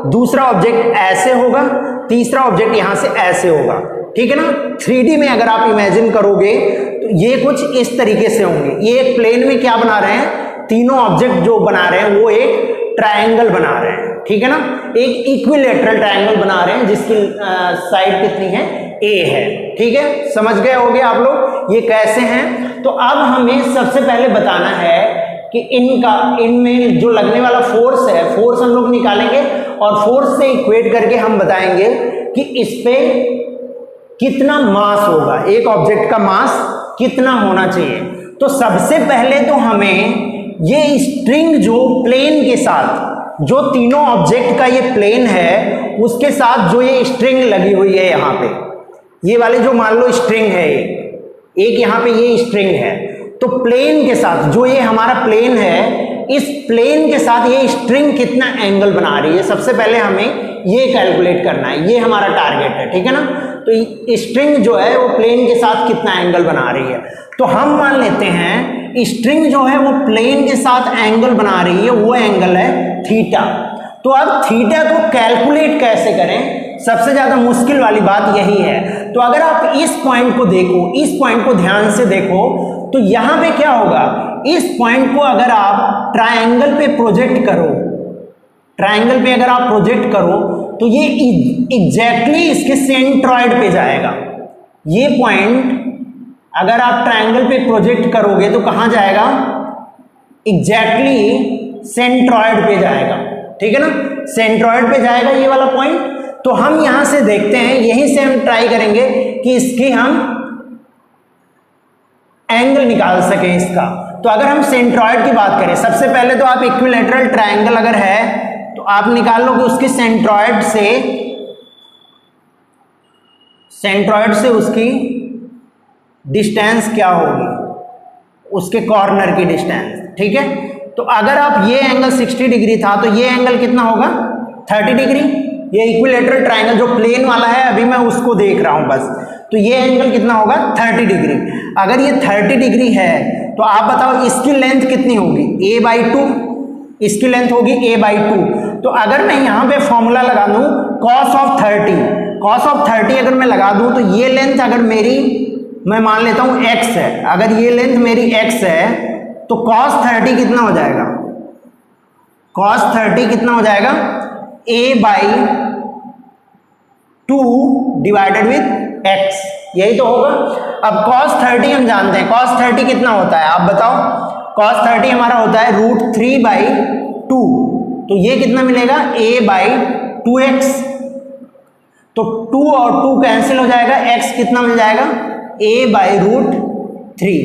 दूसरा ऑब्जेक्ट ऐसे होगा, तीसरा ऑब्जेक्ट यहां से ऐसे होगा, ठीक है ना। 3D में अगर आप इमेजिन करोगे तो ये कुछ इस तरीके से होंगे, ये एक प्लेन में क्या बना रहे हैं, तीनों ऑब्जेक्ट जो बना रहे हैं वो एक ट्रायंगल बना रहे हैं, ठीक है ना, एक इक्विलेटरल ट्रायंगल बना रहे हैं जिसकी साइड कितनी है ए है। ठीक है, समझ गए होगे आप लोग ये कैसे हैं। तो अब हमें सबसे पहले बताना है कि इनमें जो लगने वाला फोर्स है, फोर्स हम लोग निकालेंगे और फोर्स से इक्वेट करके हम बताएंगे कि इस पे कितना मास होगा, एक ऑब्जेक्ट का मास कितना होना चाहिए। तो सबसे पहले तो हमें ये स्ट्रिंग जो प्लेन के साथ, जो तीनों ऑब्जेक्ट का ये प्लेन है उसके साथ जो ये स्ट्रिंग लगी हुई है यहाँ पे, ये वाले जो मान लो स्ट्रिंग है, एक यहाँ पे ये स्ट्रिंग है, तो प्लेन के साथ जो ये हमारा प्लेन है, इस प्लेन के साथ ये स्ट्रिंग कितना एंगल बना रही है, सबसे पहले हमें ये कैलकुलेट करना है, ये हमारा टारगेट है। ठीक है ना, तो स्ट्रिंग जो है वो प्लेन के साथ कितना एंगल बना रही है। तो हम मान लेते हैं स्ट्रिंग जो है वो प्लेन के साथ एंगल बना रही है, वो एंगल है थीटा। तो अब थीटा को कैलकुलेट कैसे करें, सबसे ज्यादा मुश्किल वाली बात यही है। तो अगर आप इस पॉइंट को देखो, इस पॉइंट को ध्यान से देखो, तो यहां पे क्या होगा, इस पॉइंट को अगर आप ट्रायंगल पे प्रोजेक्ट करो, ट्रायंगल पे अगर आप प्रोजेक्ट करो तो ये एग्जैक्टली इसके सेंट्रॉइड पे जाएगा। ये पॉइंट अगर आप ट्रायंगल पे प्रोजेक्ट करोगे तो कहां जाएगा, एग्जैक्टली सेंट्रॉइड पे जाएगा। ठीक है ना, सेंट्रॉइड पे जाएगा ये वाला पॉइंट। तो हम यहां से देखते हैं, यहीं से हम ट्राई करेंगे कि इसकी हम एंगल निकाल सकें इसका। तो अगर हम सेंट्रॉइड की बात करें, सबसे पहले तो आप इक्विलैटरल ट्रायंगल अगर है तो आप निकाल लो कि उसकी सेंट्रॉइड से उसकी डिस्टेंस क्या होगी, उसके कॉर्नर की डिस्टेंस। ठीक है, तो अगर आप ये एंगल 60 डिग्री था तो ये एंगल कितना होगा, 30 डिग्री। ये इक्विलैटरल ट्रायंगल जो प्लेन वाला है, अभी मैं उसको देख रहा हूं बस, तो ये एंगल कितना होगा, 30 डिग्री। अगर ये 30 डिग्री है तो आप बताओ इसकी लेंथ कितनी होगी, a/2, इसकी लेंथ होगी a/2। तो अगर मैं यहां पे फॉर्मूला लगा दूं cos ऑफ 30 अगर मैं लगा दूं तो ये लेंथ अगर मेरी, मैं मान लेता हूं x है, अगर ये लेंथ मेरी x है तो cos 30 कितना हो जाएगा, cos 30 कितना हो जाएगा, a/2 डिवाइडेड विथ x, यही तो होगा। अब cos 30 हम जानते हैं, cos 30 कितना होता है आप बताओ, cos 30 हमारा होता है √3/2, तो ये कितना मिलेगा, a/2x। तो 2 और 2 कैंसिल हो जाएगा, x कितना मिल जाएगा, a/√3,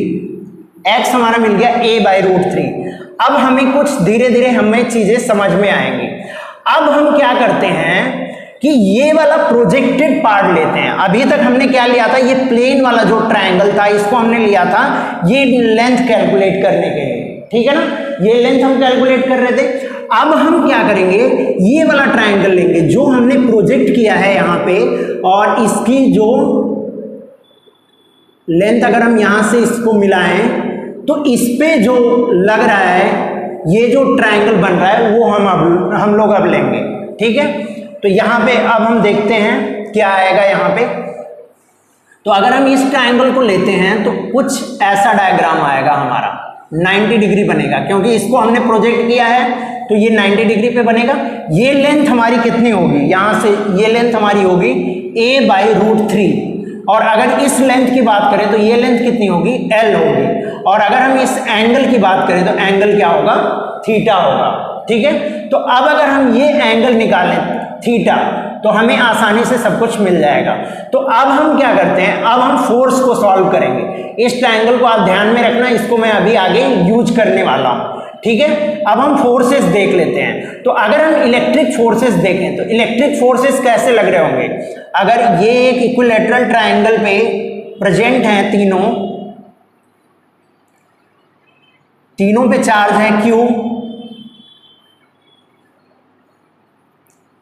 x हमारा मिल गया a/√3। अब हमें कुछ धीरे धीरे हमें चीजें समझ में आएंगी। अब हम क्या करते हैं कि ये वाला प्रोजेक्टेड पार्ट लेते हैं। अभी तक हमने क्या लिया था, ये प्लेन वाला जो ट्रायंगल था इसको हमने लिया था ये लेंथ कैलकुलेट करने के लिए। ठीक है ना, ये लेंथ हम कैलकुलेट कर रहे थे। अब हम क्या करेंगे, ये वाला ट्रायंगल लेंगे जो हमने प्रोजेक्ट किया है यहाँ पे, और इसकी जो लेंथ अगर हम यहां से इसको मिलाएं तो इस पे जो लग रहा है, ये जो ट्रायंगल बन रहा है वो हम लोग अब लेंगे। ठीक है, तो यहां पे अब हम देखते हैं क्या आएगा यहाँ पे। तो अगर हम इस ट्रायंगल को लेते हैं तो कुछ ऐसा डायग्राम आएगा हमारा, 90 डिग्री बनेगा, क्योंकि इसको हमने प्रोजेक्ट किया है तो ये 90 डिग्री पे बनेगा। ये लेंथ हमारी कितनी होगी, यहां से ये लेंथ हमारी होगी a/√3, और अगर इस लेंथ की बात करें तो ये लेंथ कितनी होगी, l होगी। और अगर हम इस एंगल की बात करें तो एंगल क्या होगा, थीटा होगा। ठीक है, तो अब अगर हम ये एंगल निकालें थीटा तो हमें आसानी से सब कुछ मिल जाएगा। तो अब हम क्या करते हैं, अब हम फोर्स को सॉल्व करेंगे। इस ट्रायंगल को आप ध्यान में रखना, इसको मैं अभी आगे यूज करने वाला हूं। ठीक है, अब हम फोर्सेस देख लेते हैं। तो अगर हम इलेक्ट्रिक फोर्सेस देखें तो इलेक्ट्रिक फोर्सेस कैसे लग रहे होंगे, अगर ये एक इक्विलैटरल ट्रायंगल पे प्रेजेंट हैं, तीनों पे चार्ज है Q।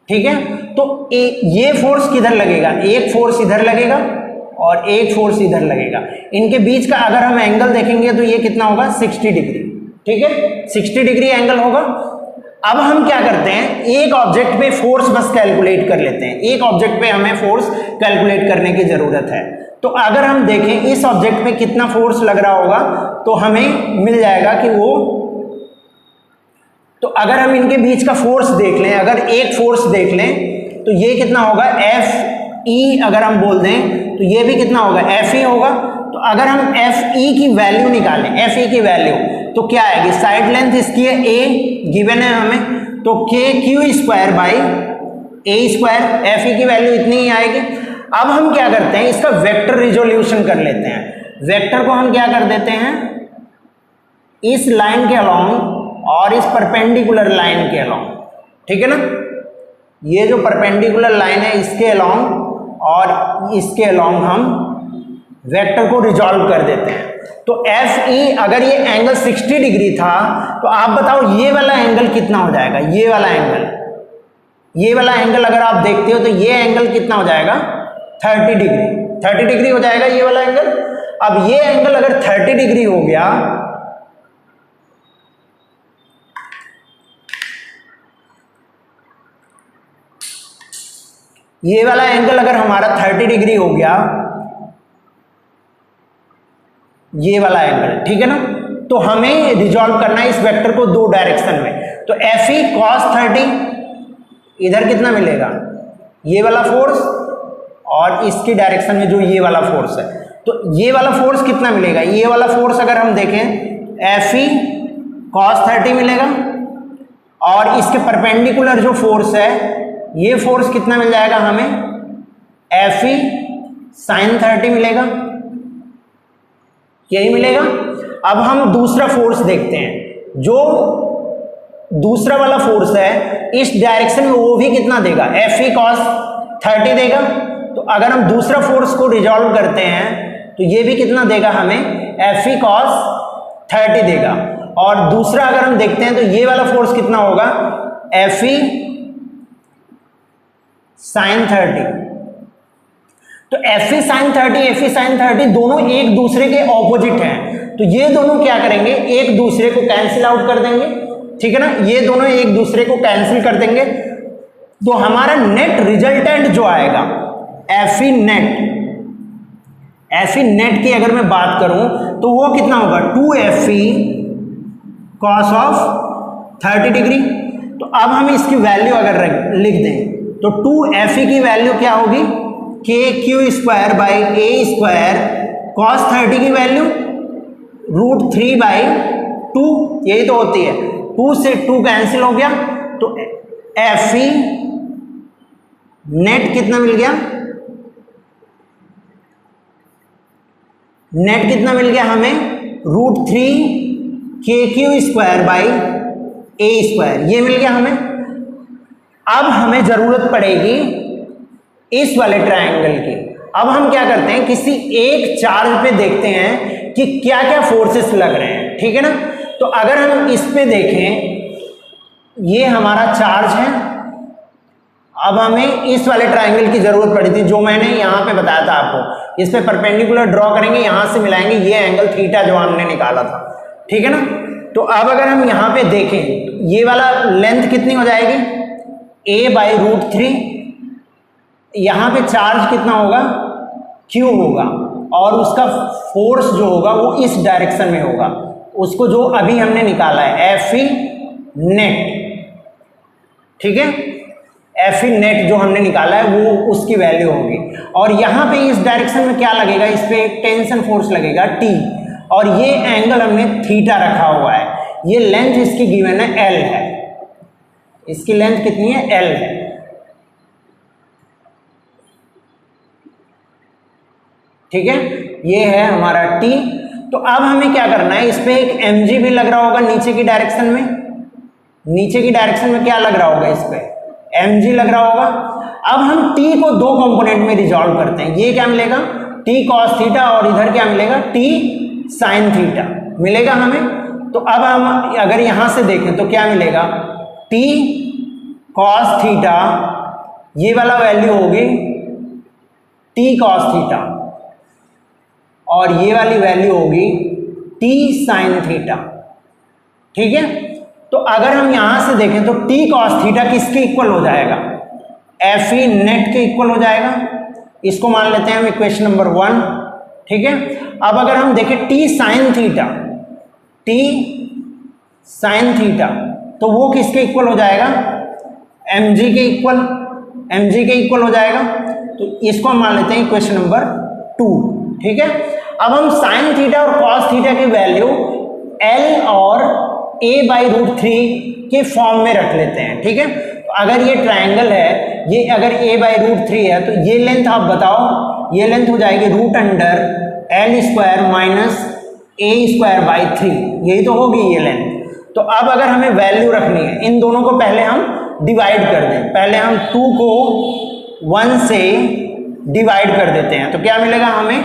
ठीक है, तो ये फोर्स किधर लगेगा, एक फोर्स इधर लगेगा और एक फोर्स इधर लगेगा। इनके बीच का अगर हम एंगल देखेंगे तो ये कितना होगा, 60 डिग्री। ठीक है, 60 डिग्री एंगल होगा। अब हम क्या करते हैं, एक ऑब्जेक्ट पे फोर्स बस कैलकुलेट कर लेते हैं। एक ऑब्जेक्ट पे हमें फोर्स कैलकुलेट करने की जरूरत है। तो अगर हम देखें इस ऑब्जेक्ट पे कितना फोर्स लग रहा होगा तो हमें मिल जाएगा कि वो, तो अगर हम इनके बीच का फोर्स देख लें, अगर एक फोर्स देख लें तो ये कितना होगा, F ई अगर हम बोल दें तो ये भी कितना होगा, एफ ई होगा। तो अगर हम एफ ई की वैल्यू निकालें, एफ ई की वैल्यू तो क्या आएगी, साइड लेंथ इसकी है ए गिवन है हमें, तो के q square by A square, F E की वैल्यू इतनी ही आएगी। अब हम क्या करते हैं, इसका वेक्टर रिजोल्यूशन कर लेते हैं। वेक्टर को हम क्या कर देते हैं, इस लाइन के अलोंग और इस परपेंडिकुलर लाइन के अलोंग, ठीक है ना, ये जो परपेंडिकुलर लाइन है इसके अलोंग और इसके अलोंग हम वेक्टर को रिजॉल्व कर देते हैं। तो एफ ई अगर ये एंगल 60 डिग्री था तो आप बताओ ये वाला एंगल कितना हो जाएगा, ये वाला एंगल, ये वाला एंगल अगर आप देखते हो तो ये एंगल कितना हो जाएगा, 30 डिग्री, 30 डिग्री हो जाएगा ये वाला एंगल। अब ये एंगल अगर 30 डिग्री हो गया ये वाला एंगल अगर हमारा 30 डिग्री हो गया, ये वाला एंगल, ठीक है ना, तो हमें रिजॉल्व करना है इस वेक्टर को दो डायरेक्शन में। तो एफ ई कॉस 30, इधर कितना मिलेगा, ये वाला फोर्स और इसकी डायरेक्शन में जो ये वाला फोर्स है, तो ये वाला फोर्स कितना मिलेगा, ये वाला फोर्स अगर हम देखें एफ ई कॉस 30 मिलेगा और इसके परपेंडिकुलर जो फोर्स है ये फोर्स कितना मिल जाएगा हमें, एफ ई साइन 30 मिलेगा, यही मिलेगा। अब हम दूसरा फोर्स देखते हैं, जो दूसरा वाला फोर्स है इस डायरेक्शन में वो भी कितना देगा, एफ ई कॉस 30 देगा। तो अगर हम दूसरा फोर्स को रिजॉल्व करते हैं तो ये भी कितना देगा हमें, एफ ई कॉस 30 देगा। और दूसरा अगर हम देखते हैं तो ये वाला फोर्स कितना होगा, एफ ई साइन 30। तो f e sine 30, f e sine 30 दोनों एक दूसरे के ऑपोजिट हैं, तो ये दोनों क्या करेंगे, एक दूसरे को कैंसिल आउट कर देंगे, ठीक है ना, ये दोनों एक दूसरे को कैंसिल कर देंगे। तो हमारा नेट रिजल्टेंट जो आएगा F E net, F E net की अगर मैं बात करूं तो वो कितना होगा, 2 F E cos of 30 degree. तो अब हम इसकी वैल्यू अगर लिख दें तो 2 एफ ई की वैल्यू क्या होगी, के q square by A square cos 30 की वैल्यू √3/2, यही तो होती है, 2 से 2 कैंसिल हो गया, तो एफ ई नेट कितना मिल गया, नेट कितना मिल गया हमें, √3 के q square by A square, ये मिल गया हमें। अब हमें जरूरत पड़ेगी इस वाले ट्रायंगल की। अब हम क्या करते हैं, किसी एक चार्ज पे देखते हैं कि क्या क्या फोर्सेस लग रहे हैं, ठीक है ना। तो अगर हम इस पे देखें, ये हमारा चार्ज है। अब हमें इस वाले ट्रायंगल की जरूरत पड़ी थी जो मैंने यहाँ पे बताया था आपको, इस पे परपेंडिकुलर ड्रॉ करेंगे, यहाँ से मिलाएंगे ये एंगल थीटा जो हमने निकाला था, ठीक है ना। तो अब अगर हम यहाँ पे देखें, ये वाला लेंथ कितनी हो जाएगी, a/√3, यहाँ पे चार्ज कितना होगा, Q होगा, और उसका फोर्स जो होगा वो इस डायरेक्शन में होगा, उसको जो अभी हमने निकाला है एफ ई नेट, ठीक है, एफ ई नेट जो हमने निकाला है वो उसकी वैल्यू होगी। और यहाँ पे इस डायरेक्शन में क्या लगेगा, इस पे एक टेंशन फोर्स लगेगा T, और ये एंगल हमने थीटा रखा हुआ है। ये लेंथ इसकी गिवन है L है, इसकी लेंथ कितनी है, L है। ठीक है, ये है हमारा T। तो अब हमें क्या करना है, इस पे एक mg भी लग रहा होगा नीचे की डायरेक्शन में, नीचे की डायरेक्शन में क्या लग रहा होगा, इस पे mg लग रहा होगा। अब हम T को दो कंपोनेंट में रिजॉल्व करते हैं, ये क्या मिलेगा, T cos थीटा, और इधर क्या मिलेगा, T sin थीटा मिलेगा हमें। तो अब हम अगर यहां से देखें तो क्या मिलेगा, T cos थीटा, ये वाला वैल्यू होगी T cos थीटा, और ये वाली वैल्यू होगी T sin थीटा। ठीक है, तो अगर हम यहां से देखें तो T cos थीटा किसके इक्वल हो जाएगा, एफ ई नेट के इक्वल हो जाएगा। इसको मान लेते हैं हम इक्वेशन नंबर 1। ठीक है, अब अगर हम देखें T sin theta, T sin theta, तो वो किसके इक्वल हो जाएगा, mg के इक्वल, mg के इक्वल हो जाएगा। तो इसको हम मान लेते हैं इक्वेशन नंबर 2, ठीक है। अब हम साइन थीटा और कॉस थीटा की वैल्यू L और a/√3 के फॉर्म में रख लेते हैं, ठीक है। तो अगर ये ट्रायंगल है, ये अगर a/√3 है तो ये लेंथ आप बताओ, ये लेंथ हो जाएगी √L² माइनस a²/3, यही तो होगी ये लेंथ। तो अब अगर हमें वैल्यू रखनी है, इन दोनों को पहले हम डिवाइड कर दें। पहले हम 2 को 1 से डिवाइड कर देते हैं, तो क्या मिलेगा हमें,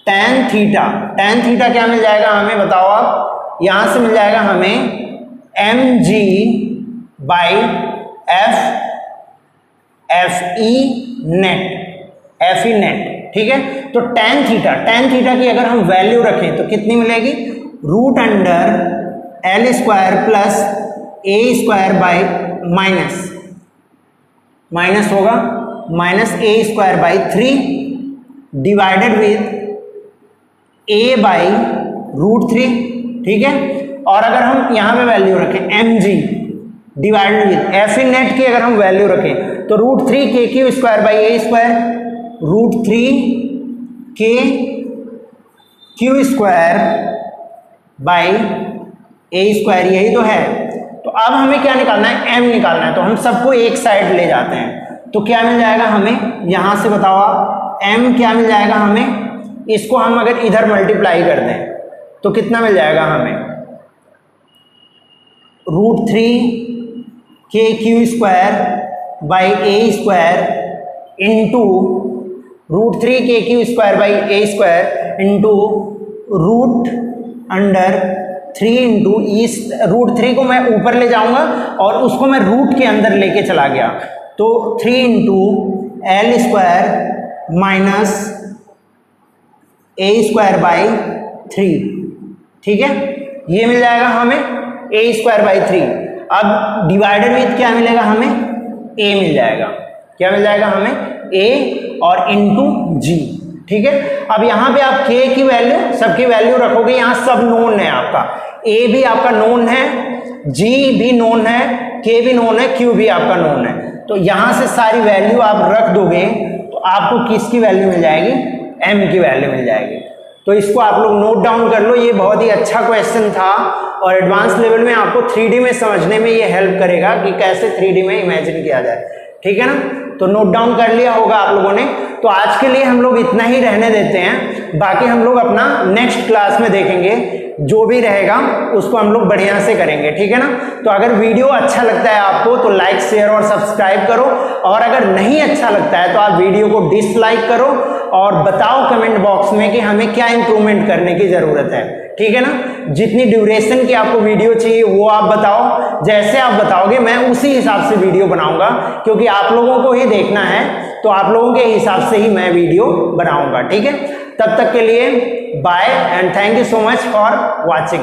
tan थीटा। tan थीटा क्या मिल जाएगा हमें बताओ आप, यहां से मिल जाएगा हमें mg/FE नेट, ठीक है। तो tan थीटा की अगर हम वैल्यू रखें तो कितनी मिलेगी, √L² प्लस a² माइनस होगा -a²/3 डिवाइडेड विद a/√3, ठीक है। और अगर हम यहाँ पे वैल्यू रखें mg divided with Fe net की अगर हम वैल्यू रखें तो √3 kq²/a², √3 kq²/a², यही तो है। तो अब हमें क्या निकालना है, m निकालना है। तो हम सबको एक साइड ले जाते हैं, तो क्या मिल जाएगा हमें, यहां से बताओ आप, m क्या मिल जाएगा हमें, इसको हम अगर इधर मल्टीप्लाई कर दें तो कितना मिल जाएगा हमें, √3 kq²/a² into √3 kq²/a² into √3 into इस √3 को मैं ऊपर ले जाऊंगा और उसको मैं रूट के अंदर लेके चला गया, तो 3 इंटू L² माइनस a²/3, ठीक है। ये मिल जाएगा हमें a²/3। अब डिवाइडेड विथ क्या मिलेगा हमें, a मिल जाएगा, क्या मिल जाएगा हमें, a और इंटू g, ठीक है। अब यहाँ पे आप k की वैल्यू, सबकी वैल्यू रखोगे, यहाँ सब नोन है आपका, a भी आपका नोन है, g भी नोन है, k भी नोन है, q भी आपका नोन है। तो यहाँ से सारी वैल्यू आप रख दोगे तो आपको किसकी वैल्यू मिल जाएगी, m की वैल्यू मिल जाएगी। तो इसको आप लोग नोट डाउन कर लो, ये बहुत ही अच्छा क्वेश्चन था और एडवांस लेवल में आपको 3D में समझने में ये हेल्प करेगा कि कैसे 3D में इमेजिन किया जाए, ठीक है ना। तो नोट डाउन कर लिया होगा आप लोगों ने। तो आज के लिए हम लोग इतना ही रहने देते हैं, बाकी हम लोग अपना नेक्स्ट क्लास में देखेंगे, जो भी रहेगा उसको हम लोग बढ़िया से करेंगे, ठीक है ना। तो अगर वीडियो अच्छा लगता है आपको तो लाइक शेयर और सब्सक्राइब करो, और अगर नहीं अच्छा लगता है तो आप वीडियो को डिसलाइक करो और बताओ कमेंट बॉक्स में कि हमें क्या इंप्रूवमेंट करने की जरूरत है, ठीक है ना। जितनी ड्यूरेशन की आपको वीडियो चाहिए वो आप बताओ, जैसे आप बताओगे मैं उसी हिसाब से वीडियो बनाऊंगा, क्योंकि आप लोगों को ही देखना है, तो आप लोगों के हिसाब से ही मैं वीडियो बनाऊंगा, ठीक है। तब तक के लिए bye and thank you so much for watching.